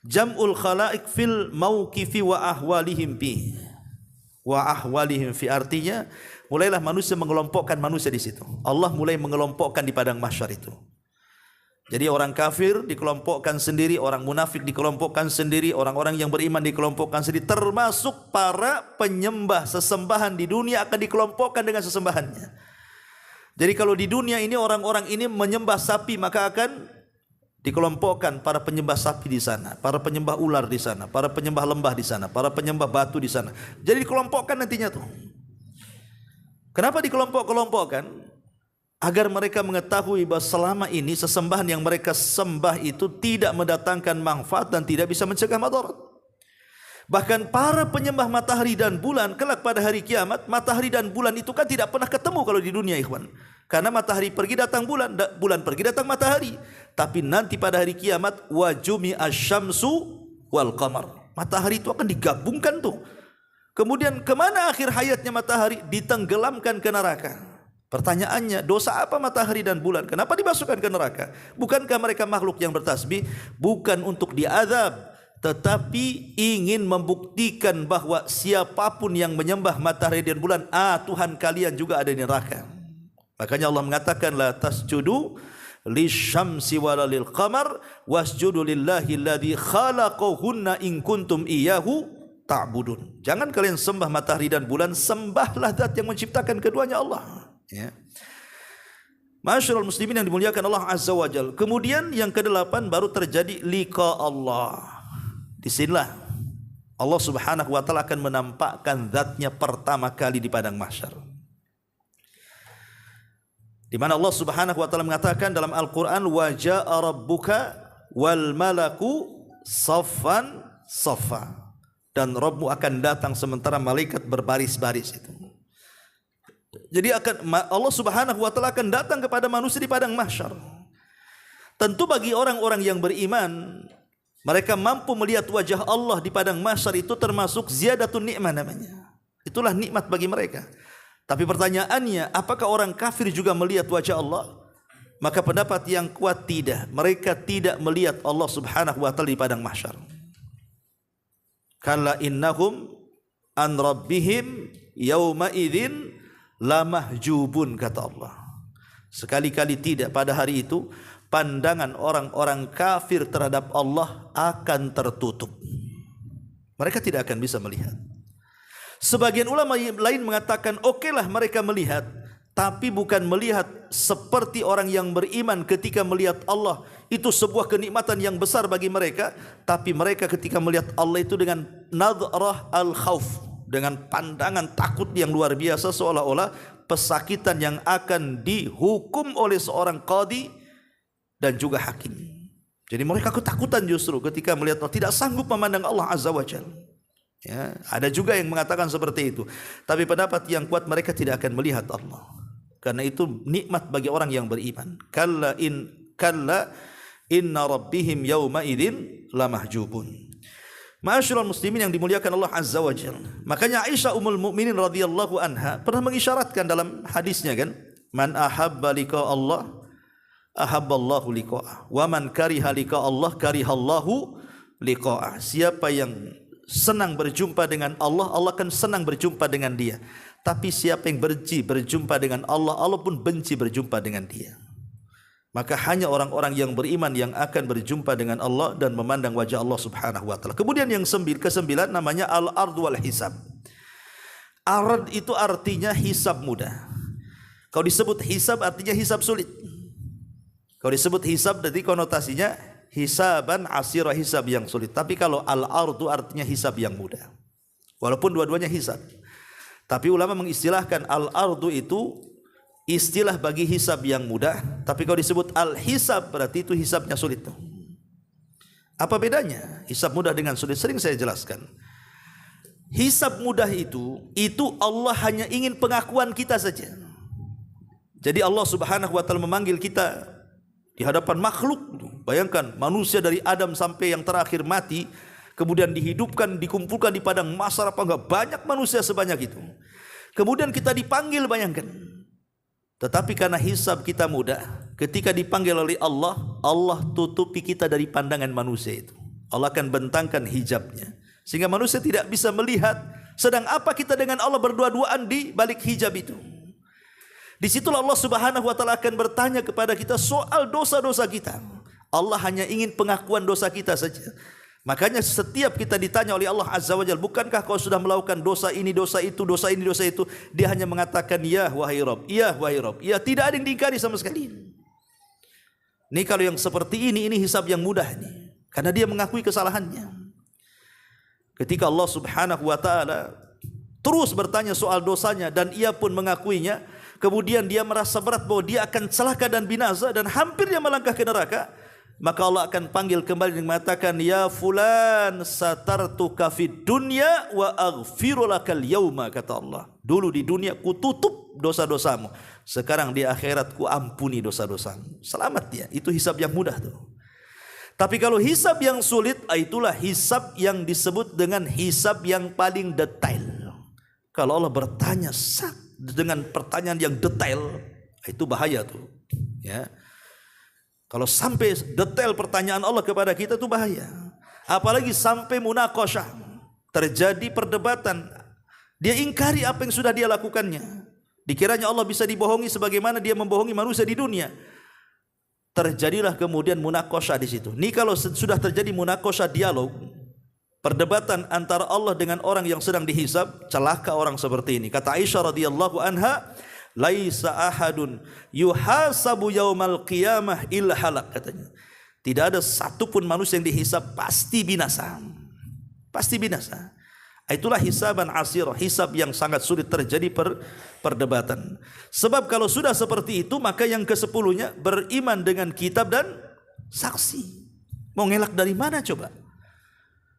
jam'ul khalaik fil mauqifi wa ahwalihim fi. Wa ahwalihim fi artinya mulailah manusia mengelompokkan manusia di situ. Allah mulai mengelompokkan di padang mahsyar itu. Jadi orang kafir dikelompokkan sendiri, orang munafik dikelompokkan sendiri, orang-orang yang beriman dikelompokkan sendiri, termasuk para penyembah sesembahan di dunia akan dikelompokkan dengan sesembahannya. Jadi kalau di dunia ini orang-orang ini menyembah sapi, maka akan dikelompokkan para penyembah sapi di sana, para penyembah ular di sana, para penyembah lembah di sana, para penyembah batu di sana. Jadi dikelompokkan nantinya tuh. Kenapa dikelompok-kelompokkan? Agar mereka mengetahui bahwa selama ini sesembahan yang mereka sembah itu tidak mendatangkan manfaat dan tidak bisa mencegah madarat. Bahkan para penyembah matahari dan bulan kelak pada hari kiamat, matahari dan bulan itu kan tidak pernah ketemu kalau di dunia, ikhwan. Karena matahari pergi datang bulan, bulan pergi datang matahari. Tapi nanti pada hari kiamat wajumi asyamsu wal qamar. Matahari itu akan digabungkan tuh. Kemudian kemana akhir hayatnya matahari? Ditenggelamkan ke neraka. Pertanyaannya, dosa apa matahari dan bulan? Kenapa dimasukkan ke neraka? Bukankah mereka makhluk yang bertasbih? Bukan untuk diazab, tetapi ingin membuktikan bahwa siapapun yang menyembah matahari dan bulan, Tuhan kalian juga ada di neraka. Makanya Allah mengatakan la tasjudu lisyamsi wala lil qamar wasjudu lillahi alladzi khalaqahunna in kuntum iyyahu ta'budun. Jangan kalian sembah matahari dan bulan, sembahlah zat yang menciptakan keduanya, Allah. Ya. Masyarul muslimin yang dimuliakan Allah Azza wa Jalla. Kemudian yang ke-8 baru terjadi liqa Allah. Disinilah Allah Subhanahu wa taala akan menampakkan zatnya pertama kali di padang mahsyar. Di mana Allah Subhanahu wa taala mengatakan dalam Al-Qur'an wa jaa rabbuka wal malaku saffan saffa. Dan Rabbmu akan datang sementara malaikat berbaris-baris itu. Jadi Allah Subhanahu wa taala akan datang kepada manusia di padang mahsyar. Tentu bagi orang-orang yang beriman, mereka mampu melihat wajah Allah di padang mahsyar itu termasuk ziyadatun nikmah namanya. Itulah nikmat bagi mereka. Tapi pertanyaannya, apakah orang kafir juga melihat wajah Allah? Maka pendapat yang kuat tidak. Mereka tidak melihat Allah Subhanahu wa taala di padang mahsyar. Kalla innahum an rabbihim yauma idzin lamahjubun, kata Allah. Sekali-kali tidak, pada hari itu pandangan orang-orang kafir terhadap Allah akan tertutup. Mereka tidak akan bisa melihat. Sebagian ulama lain mengatakan okelah mereka melihat, tapi bukan melihat seperti orang yang beriman ketika melihat Allah. Itu sebuah kenikmatan yang besar bagi mereka, tapi mereka ketika melihat Allah itu dengan nadhrah al-khauf, dengan pandangan takut yang luar biasa, seolah-olah pesakitan yang akan dihukum oleh seorang qadhi dan juga hakim. Jadi mereka ketakutan justru ketika melihat Allah, tidak sanggup memandang Allah Azza wa Jalla. Ya, ada juga yang mengatakan seperti itu. Tapi pendapat yang kuat, mereka tidak akan melihat Allah. Karena itu nikmat bagi orang yang beriman. Kalla inna rabbihim yawma idzin lamahjubun. Ma'asyiral muslimin yang dimuliakan Allah Azza wa Jalla. Makanya Aisyah ummul mukminin radhiyallahu anha pernah mengisyaratkan dalam hadisnya kan, man ahabba liqa Allah ahabballahu liqa'ah, wa man kariha liqa Allah karihallahu liqa'ah. Siapa yang senang berjumpa dengan Allah, Allah akan senang berjumpa dengan dia. Tapi siapa yang benci berjumpa dengan Allah, Allah pun benci berjumpa dengan dia. Maka hanya orang-orang yang beriman yang akan berjumpa dengan Allah dan memandang wajah Allah Subhanahu wa taala. Kemudian yang ke-9 namanya al-ard wal hisab. Ard itu artinya hisab mudah. Kalau disebut hisab artinya hisab sulit. Kalau disebut hisab berarti konotasinya hisaban asira, hisab yang sulit. Tapi kalau al-ardu artinya hisab yang mudah. Walaupun dua-duanya hisab. Tapi ulama mengistilahkan al-ardu itu istilah bagi hisab yang mudah. Tapi kalau disebut al-hisab berarti itu hisabnya sulit. Apa bedanya hisab mudah dengan sulit? Sering saya jelaskan. hisab mudah itu Allah hanya ingin pengakuan kita saja. Jadi Allah Subhanahu wa taala memanggil kita di hadapan makhluk. Bayangkan manusia dari Adam sampai yang terakhir mati, kemudian dihidupkan, dikumpulkan di padang mahsyar, apa enggak banyak manusia sebanyak itu. Kemudian kita dipanggil, bayangkan. Tetapi karena hisab kita mudah, ketika dipanggil oleh Allah, Allah tutupi kita dari pandangan manusia itu. Allah akan bentangkan hijabnya, sehingga manusia tidak bisa melihat sedang apa kita dengan Allah berdua-duaan di balik hijab itu. Disitulah Allah Subhanahu wa taala akan bertanya kepada kita soal dosa-dosa kita. Allah hanya ingin pengakuan dosa kita saja. Makanya setiap kita ditanya oleh Allah Azza wa Jalla, bukankah kau sudah melakukan dosa ini, dosa itu, dosa ini, dosa itu? Dia hanya mengatakan, ya wahai Rabb, ya wahai Rabb. Ya, tidak ada yang diingkari sama sekali. Ini kalau yang seperti ini hisab yang mudah nih. Karena dia mengakui kesalahannya. Ketika Allah Subhanahu wa taala terus bertanya soal dosanya dan ia pun mengakuinya, kemudian dia merasa berat bahwa dia akan celaka dan binasa dan hampir dia melangkah ke neraka, maka Allah akan panggil kembali dan mengatakan, ya fulan satartuka fid dunya wa aghfiru lakal yauma, kata Allah. Dulu di dunia ku tutup dosa-dosamu, sekarang di akhirat ku ampuni dosa-dosamu. Selamat dia. Itu hisab yang mudah tuh. Tapi kalau hisab yang sulit, itulah hisab yang disebut dengan hisab yang paling detail. Kalau Allah bertanya dengan pertanyaan yang detail, itu bahaya tuh, ya. Kalau sampai detail pertanyaan Allah kepada kita itu bahaya. Apalagi sampai munaqashah, terjadi perdebatan. Dia ingkari apa yang sudah dia lakukannya. Dikiranya Allah bisa dibohongi sebagaimana dia membohongi manusia di dunia. Terjadilah kemudian munaqashah di situ. Ini kalau sudah terjadi munaqashah, dialog, perdebatan antara Allah dengan orang yang sedang dihisab, celaka orang seperti ini. Kata Aisyah radhiyallahu anha, laisa ahadun yuhasabu yaumal qiyamah illa halak, katanya. Tidak ada satupun manusia yang dihisab pasti binasa. Pasti binasa. Itulah hisaban asir, hisab yang sangat sulit, terjadi perdebatan. Sebab kalau sudah seperti itu, maka yang ke-10-nya beriman dengan kitab dan saksi. Mau ngelak dari mana coba?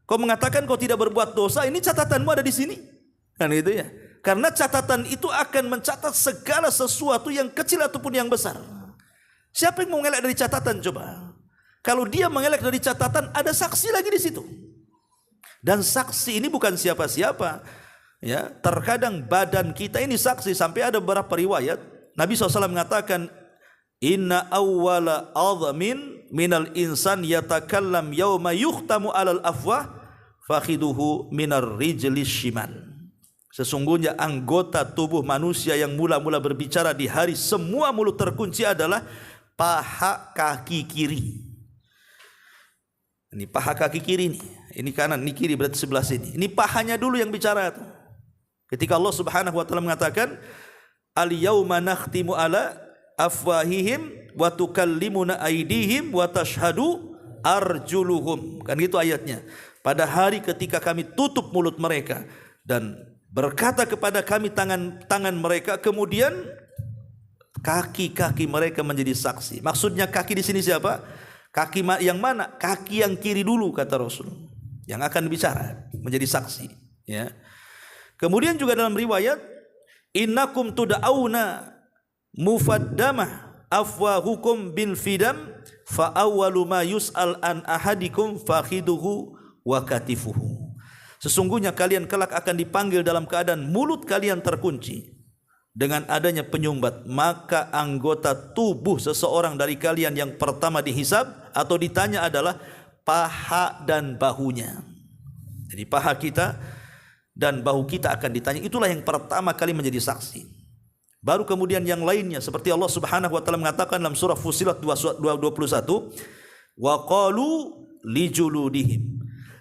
Kau mengatakan kau tidak berbuat dosa, ini catatanmu ada di sini. Kan itu ya. Karena catatan itu akan mencatat segala sesuatu yang kecil ataupun yang besar. Siapa yang mau mengelak dari catatan coba? Kalau dia mengelak dari catatan, ada saksi lagi di situ. Dan saksi ini bukan siapa-siapa. Ya, terkadang badan kita ini saksi. Sampai ada beberapa riwayat Nabi SAW mengatakan, inna awwala azmin minal insan yatakallam yawma yukhtamu alal afwah fakhiduhu minar rijlis shimal. Sesungguhnya anggota tubuh manusia yang mula-mula berbicara di hari semua mulut terkunci adalah paha kaki kiri. Ini paha kaki kiri nih. Ini kanan, ini kiri, berarti sebelah sini. Ini pahanya dulu yang bicara tuh. Ketika Allah Subhanahu wa taala mengatakan, al yauma nakhtimu ala afwahihim wa tukallimuna aydihim wa tashhadu arjuluhum. Kan gitu ayatnya. Pada hari ketika kami tutup mulut mereka dan berkata kepada kami tangan-tangan mereka, kemudian kaki-kaki mereka menjadi saksi. Maksudnya kaki di sini siapa? Kaki yang mana? Kaki yang kiri dulu, kata Rasul, yang akan bicara menjadi saksi. Ya. Kemudian juga dalam riwayat, innakum tud'auna mufaddamah afwahukum bil fidam fa awwalu ma yus'al an ahadikum fakhiduhu wa katifuhu. Sesungguhnya kalian kelak akan dipanggil dalam keadaan mulut kalian terkunci dengan adanya penyumbat, maka anggota tubuh seseorang dari kalian yang pertama dihisab atau ditanya adalah paha dan bahunya. Jadi paha kita dan bahu kita akan ditanya. Itulah yang pertama kali menjadi saksi. Baru kemudian yang lainnya, seperti Allah Subhanahu wa taala mengatakan dalam surah Fussilat 21, wa qalu lijuludihim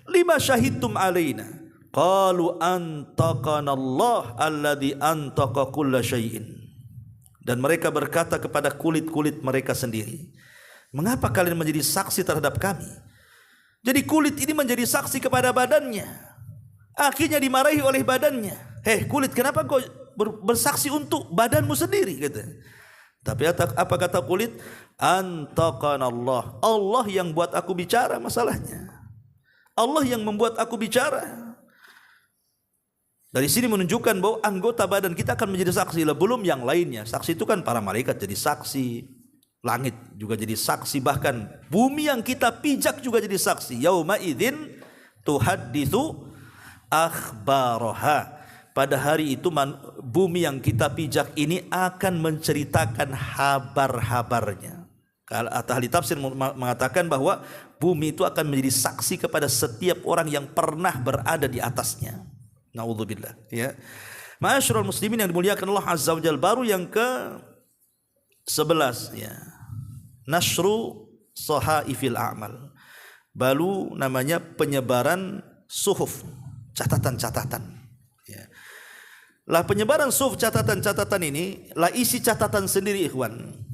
lima syahidtum alaina qalu antaqana Allah alladzi antaqa kulla syai'in. Dan mereka berkata kepada kulit-kulit mereka sendiri, mengapa kalian menjadi saksi terhadap kami? Jadi kulit ini menjadi saksi kepada badannya, akhirnya dimarahi oleh badannya. Kulit, kenapa kau bersaksi untuk badanmu sendiri? Gitu. Tapi apa kata kulit? Antaqana Allah, Allah yang buat aku bicara masalahnya, Allah yang membuat aku bicara. Dari sini menunjukkan bahwa anggota badan kita akan menjadi saksi, belum yang lainnya. Saksi itu kan para malaikat jadi saksi, langit juga jadi saksi, bahkan bumi yang kita pijak juga jadi saksi. Yauma idzin tuhadditsu akhbaraha. Pada hari itu bumi yang kita pijak ini akan menceritakan habar-habarnya. Kalau ahli tafsir mengatakan bahwa bumi itu akan menjadi saksi kepada setiap orang yang pernah berada di atasnya. Na'udzubillah, ya. Ma'asyiral muslimin yang dimuliakan Allah Azza wa Jalla, baru yang ke-11 ya. Nashru sahaifil a'mal. Baru namanya penyebaran suhuf, catatan-catatan. Ya. Lah penyebaran suhuf catatan-catatan ini, lah isi catatan sendiri ikhwan.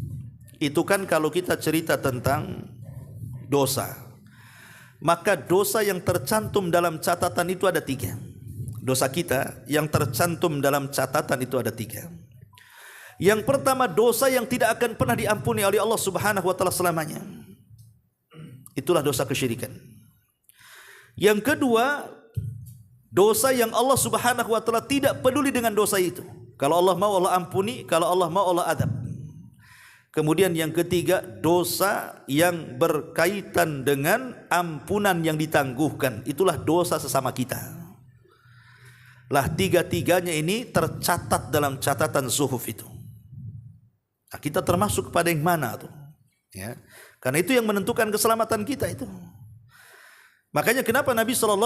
Itu kan kalau kita cerita tentang dosa, maka dosa yang tercantum dalam catatan itu ada 3. Dosa kita yang tercantum dalam catatan itu ada 3. Yang pertama, dosa yang tidak akan pernah diampuni oleh Allah Subhanahu wa taala selamanya. Itulah dosa kesyirikan. Yang kedua, dosa yang Allah Subhanahu wa taala tidak peduli dengan dosa itu. Kalau Allah mau Allah ampuni, kalau Allah mau Allah adab. Kemudian yang ketiga, dosa yang berkaitan dengan ampunan yang ditangguhkan. Itulah dosa sesama kita. Lah 3-tiganya ini tercatat dalam catatan suhuf itu. Nah, kita termasuk kepada yang mana tuh? Ya. Karena itu yang menentukan keselamatan kita itu. Makanya kenapa Nabi SAW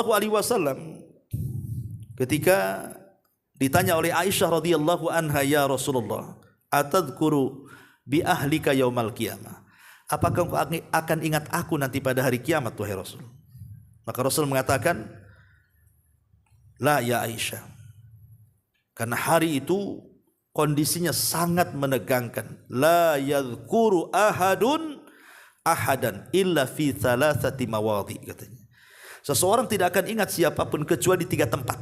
ketika ditanya oleh Aisyah radhiyallahu anha, ya Rasulullah, atadhkuru bi ahlika yaumal qiyamah, apakah engkau akan ingat aku nanti pada hari kiamat wahai Rasul? Maka Rasul mengatakan, la ya Aisyah, karena hari itu kondisinya sangat menegangkan. La yadhkuru ahadun ahadan illa fi thalathati mawadhi, katanya. Seseorang tidak akan ingat siapapun kecuali di 3 tempat.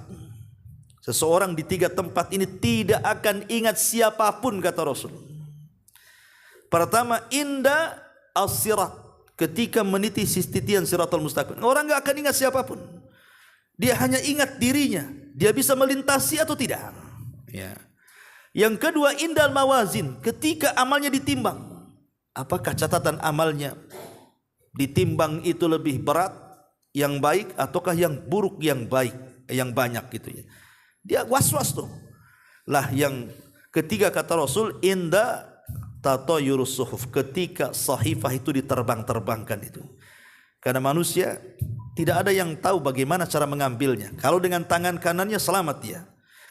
Seseorang di 3 tempat ini tidak akan ingat siapapun, kata Rasul. Pertama, inda as-sirat, ketika meniti titian siratal mustaqim. Orang enggak akan ingat siapapun. Dia hanya ingat dirinya, dia bisa melintasi atau tidak. Ya. Yang kedua, indal mawazin, ketika amalnya ditimbang. Apakah catatan amalnya ditimbang itu lebih berat yang baik ataukah yang buruk yang baik, yang banyak gitu ya. Dia was-was tuh. Lah yang ketiga kata Rasul, inda tatayurus suhuf, ketika sahifah itu diterbang-terbangkan itu. Karena manusia tidak ada yang tahu bagaimana cara mengambilnya. Kalau dengan tangan kanannya selamat dia.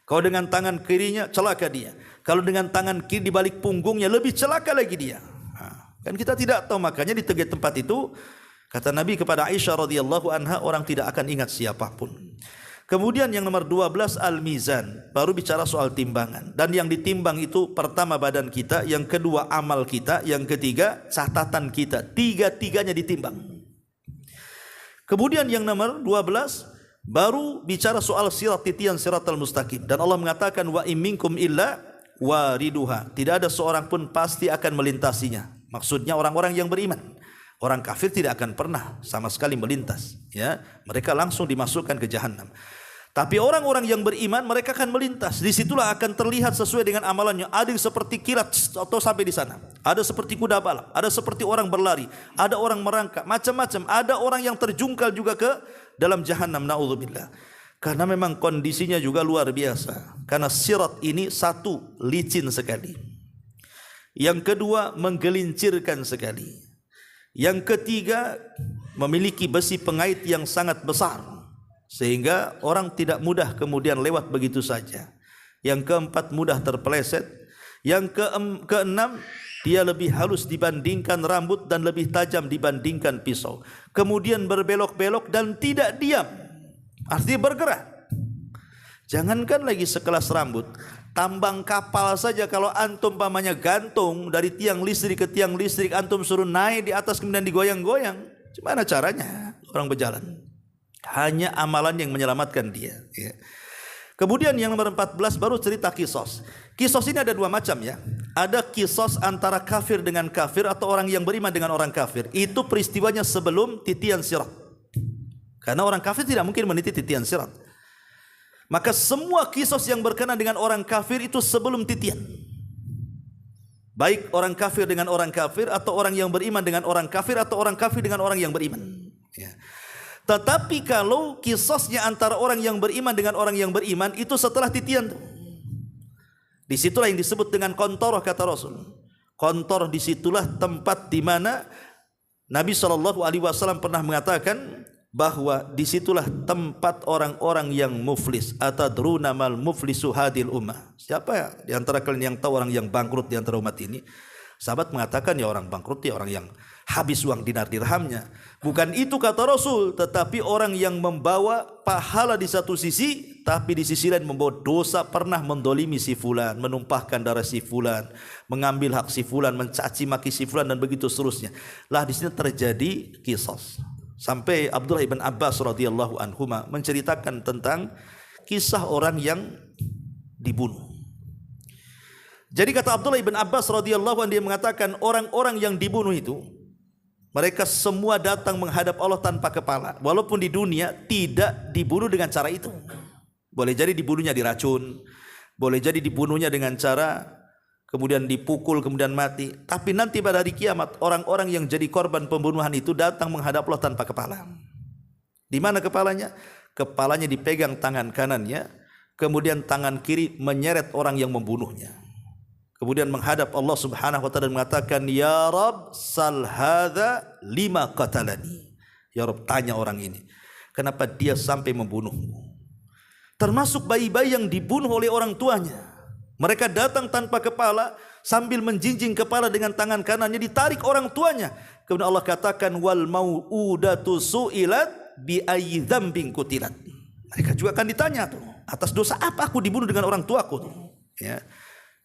Kalau dengan tangan kirinya celaka dia. Kalau dengan tangan kiri di balik punggungnya lebih celaka lagi dia. Kan kita tidak tahu, makanya di 3 tempat itu kata Nabi kepada Aisyah radhiyallahu anha, orang tidak akan ingat siapapun. Kemudian yang nomor 12 al-mizan, baru bicara soal timbangan. Dan yang ditimbang itu pertama badan kita, yang kedua amal kita, yang ketiga catatan kita. 3-tiganya ditimbang. Kemudian yang nomor 12 baru bicara soal sirat, titian siratal mustaqim. Dan Allah mengatakan wa imminkum illa wariduha, tidak ada seorang pun pasti akan melintasinya. Maksudnya orang-orang yang beriman. Orang kafir tidak akan pernah sama sekali melintas, ya. Mereka langsung dimasukkan ke jahanam. Tapi orang-orang yang beriman mereka akan melintas. Disitulah akan terlihat sesuai dengan amalannya. Ada yang seperti kilat atau sampai di sana. Ada seperti kuda balap. Ada seperti orang berlari. Ada orang merangkak. Macam-macam. Ada orang yang terjungkal juga ke dalam jahanam. Na'udzubillah. Karena memang kondisinya juga luar biasa. Karena sirat ini satu, licin sekali. Yang kedua, menggelincirkan sekali. Yang ketiga, memiliki besi pengait yang sangat besar. Sehingga orang tidak mudah kemudian lewat begitu saja. Yang keempat, mudah terpeleset. Yang keenam, dia lebih halus dibandingkan rambut dan lebih tajam dibandingkan pisau. Kemudian berbelok-belok dan tidak diam, artinya bergerak. Jangankan lagi sekelas rambut, tambang kapal saja kalau antum pamannya gantung dari tiang listrik ke tiang listrik, antum suruh naik di atas kemudian digoyang-goyang, gimana caranya orang berjalan? Hanya amalan yang menyelamatkan dia, ya. Kemudian yang nomor 14 baru cerita kisos. Kisos ini ada 2 macam, ya. Ada kisos antara kafir dengan kafir atau orang yang beriman dengan orang kafir. Itu peristiwanya sebelum titian sirat. Karena orang kafir tidak mungkin meniti titian sirat. Maka semua kisos yang berkenaan dengan orang kafir itu sebelum titian. Baik orang kafir dengan orang kafir, atau orang yang beriman dengan orang kafir, atau orang kafir dengan orang yang beriman. Ya. Tetapi kalau kisosnya antara orang yang beriman dengan orang yang beriman, itu setelah titian. Disitulah yang disebut dengan kontoroh, kata Rasul. Kontoroh disitulah tempat di mana Nabi SAW pernah mengatakan bahwa disitulah tempat orang-orang yang muflis. Atadruna mal muflisu hadil ummah. Siapa ya di antara kalian yang tahu orang yang bangkrut di antara umat ini? Sahabat mengatakan, ya orang bangkrut ya orang yang habis uang dinar dirhamnya. Bukan itu kata Rasul, tetapi orang yang membawa pahala di satu sisi, tapi di sisi lain membawa dosa, pernah mendolimi si fulan, menumpahkan darah si fulan, mengambil hak si fulan, mencaci maki si fulan, dan begitu seterusnya. Lah di sini terjadi kisos. Sampai Abdullah ibn Abbas radhiyallahu anhuma menceritakan tentang kisah orang yang dibunuh. Jadi kata Abdullah ibn Abbas radhiyallahu anhu, dia mengatakan orang-orang yang dibunuh itu mereka semua datang menghadap Allah tanpa kepala. Walaupun di dunia tidak dibunuh dengan cara itu. Boleh jadi dibunuhnya diracun, boleh jadi dibunuhnya dengan cara kemudian dipukul, kemudian mati. Tapi nanti pada hari kiamat, orang-orang yang jadi korban pembunuhan itu datang menghadap Allah tanpa kepala. Di mana kepalanya? Kepalanya dipegang tangan kanannya, kemudian tangan kiri menyeret orang yang membunuhnya. Kemudian menghadap Allah Subhanahu wa taala dan mengatakan, "Ya Rabb, sal hadza lima qatalani." Ya Rabb, tanya orang ini, kenapa dia sampai membunuhmu? Termasuk bayi-bayi yang dibunuh oleh orang tuanya. Mereka datang tanpa kepala, sambil menjinjing kepala dengan tangan kanannya, ditarik orang tuanya. Kemudian Allah katakan, wal mau'udatu su'ilat bi ayyi dzambin qutilat. Mereka juga akan ditanya tuh, atas dosa apa aku dibunuh dengan orang tuaku tuh. Ya.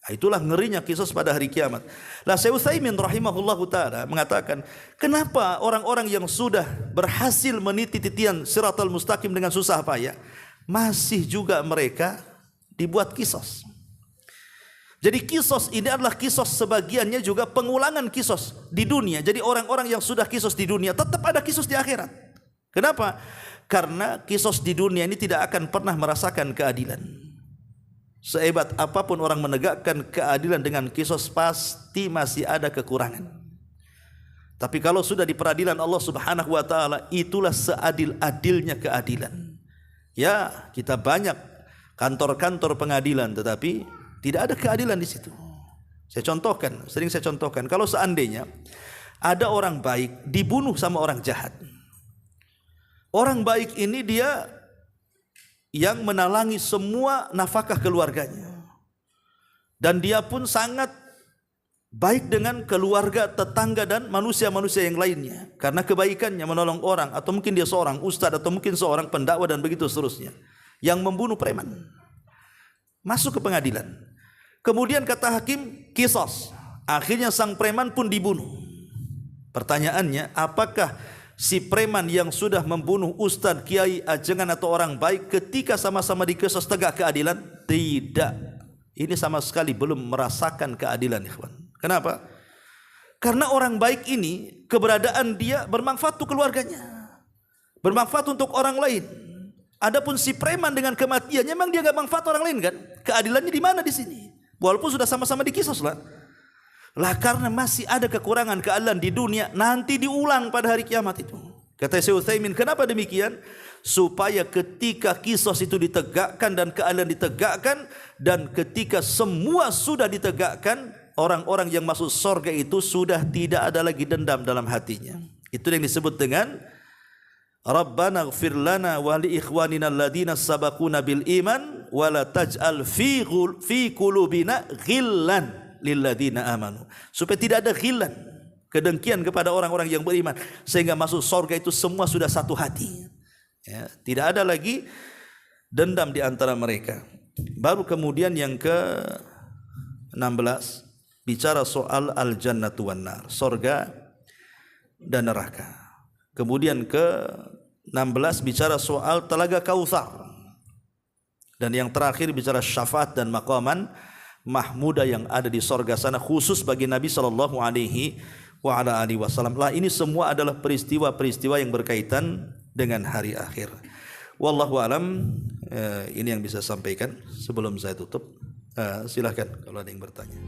Nah, itulah ngerinya kisos pada hari kiamat. Lah Syekh Utsaimin rahimahullahu taala mengatakan, kenapa orang-orang yang sudah berhasil meniti titian Shiratal Mustaqim dengan susah payah, masih juga mereka dibuat kisos. Jadi kisos ini adalah kisos, sebagiannya juga pengulangan kisos di dunia. Jadi orang-orang yang sudah kisos di dunia tetap ada kisos di akhirat. Kenapa? Karena kisos di dunia ini tidak akan pernah merasakan keadilan. Sehebat apapun orang menegakkan keadilan dengan kisos, pasti masih ada kekurangan. Tapi kalau sudah di peradilan Allah Subhanahu wa taala, itulah seadil-adilnya keadilan. Ya, kita banyak kantor-kantor pengadilan, tetapi tidak ada keadilan di situ. Sering saya contohkan, kalau seandainya ada orang baik dibunuh sama orang jahat. Orang baik ini dia yang menalangi semua nafkah keluarganya. Dan dia pun sangat baik dengan keluarga, tetangga, dan manusia-manusia yang lainnya. Karena kebaikannya menolong orang, atau mungkin dia seorang ustaz, atau mungkin seorang pendakwa, dan begitu seterusnya. Yang membunuh preman. Masuk ke pengadilan. Kemudian kata hakim, kisos. Akhirnya sang preman pun dibunuh. Pertanyaannya, apakah si preman yang sudah membunuh ustadz, kiai, ajengan, atau orang baik ketika sama-sama dikisos tegak keadilan? Tidak. Ini sama sekali belum merasakan keadilan, ikhwan. Kenapa? Karena orang baik ini, keberadaan dia bermanfaat untuk keluarganya, bermanfaat untuk orang lain. Adapun si preman dengan kematiannya, memang dia gak manfaat orang lain kan? Keadilannya di mana di sini? Walaupun sudah sama-sama dikisos lah. Lah karena masih ada kekurangan keadilan di dunia, nanti diulang pada hari kiamat itu. Kata Syekh Utsaimin, kenapa demikian? Supaya ketika kisos itu ditegakkan dan keadilan ditegakkan, dan ketika semua sudah ditegakkan, orang-orang yang masuk surga itu sudah tidak ada lagi dendam dalam hatinya. Itu yang disebut dengan Rabbana ighfir lana wa li ikhwanina alladhina sabaquna bil iman wa la taj'al fi qulubina ghillan lilladzina amanu. Supaya tidak ada ghillan, kedengkian kepada orang-orang yang beriman, sehingga masuk surga itu semua sudah satu hati. Ya, tidak ada lagi dendam di antara mereka. Baru kemudian yang ke-16 bicara soal al-jannatu wan nar, surga dan neraka. Kemudian ke-16 bicara soal telaga Kautsar. Dan yang terakhir bicara syafaat dan maqaman mahmudah yang ada di surga sana, khusus bagi Nabi sallallahu alaihi wasallam. Lah ini semua adalah peristiwa-peristiwa yang berkaitan dengan hari akhir. Wallahu alam. Ini yang bisa sampaikan sebelum saya tutup. Silahkan kalau ada yang bertanya.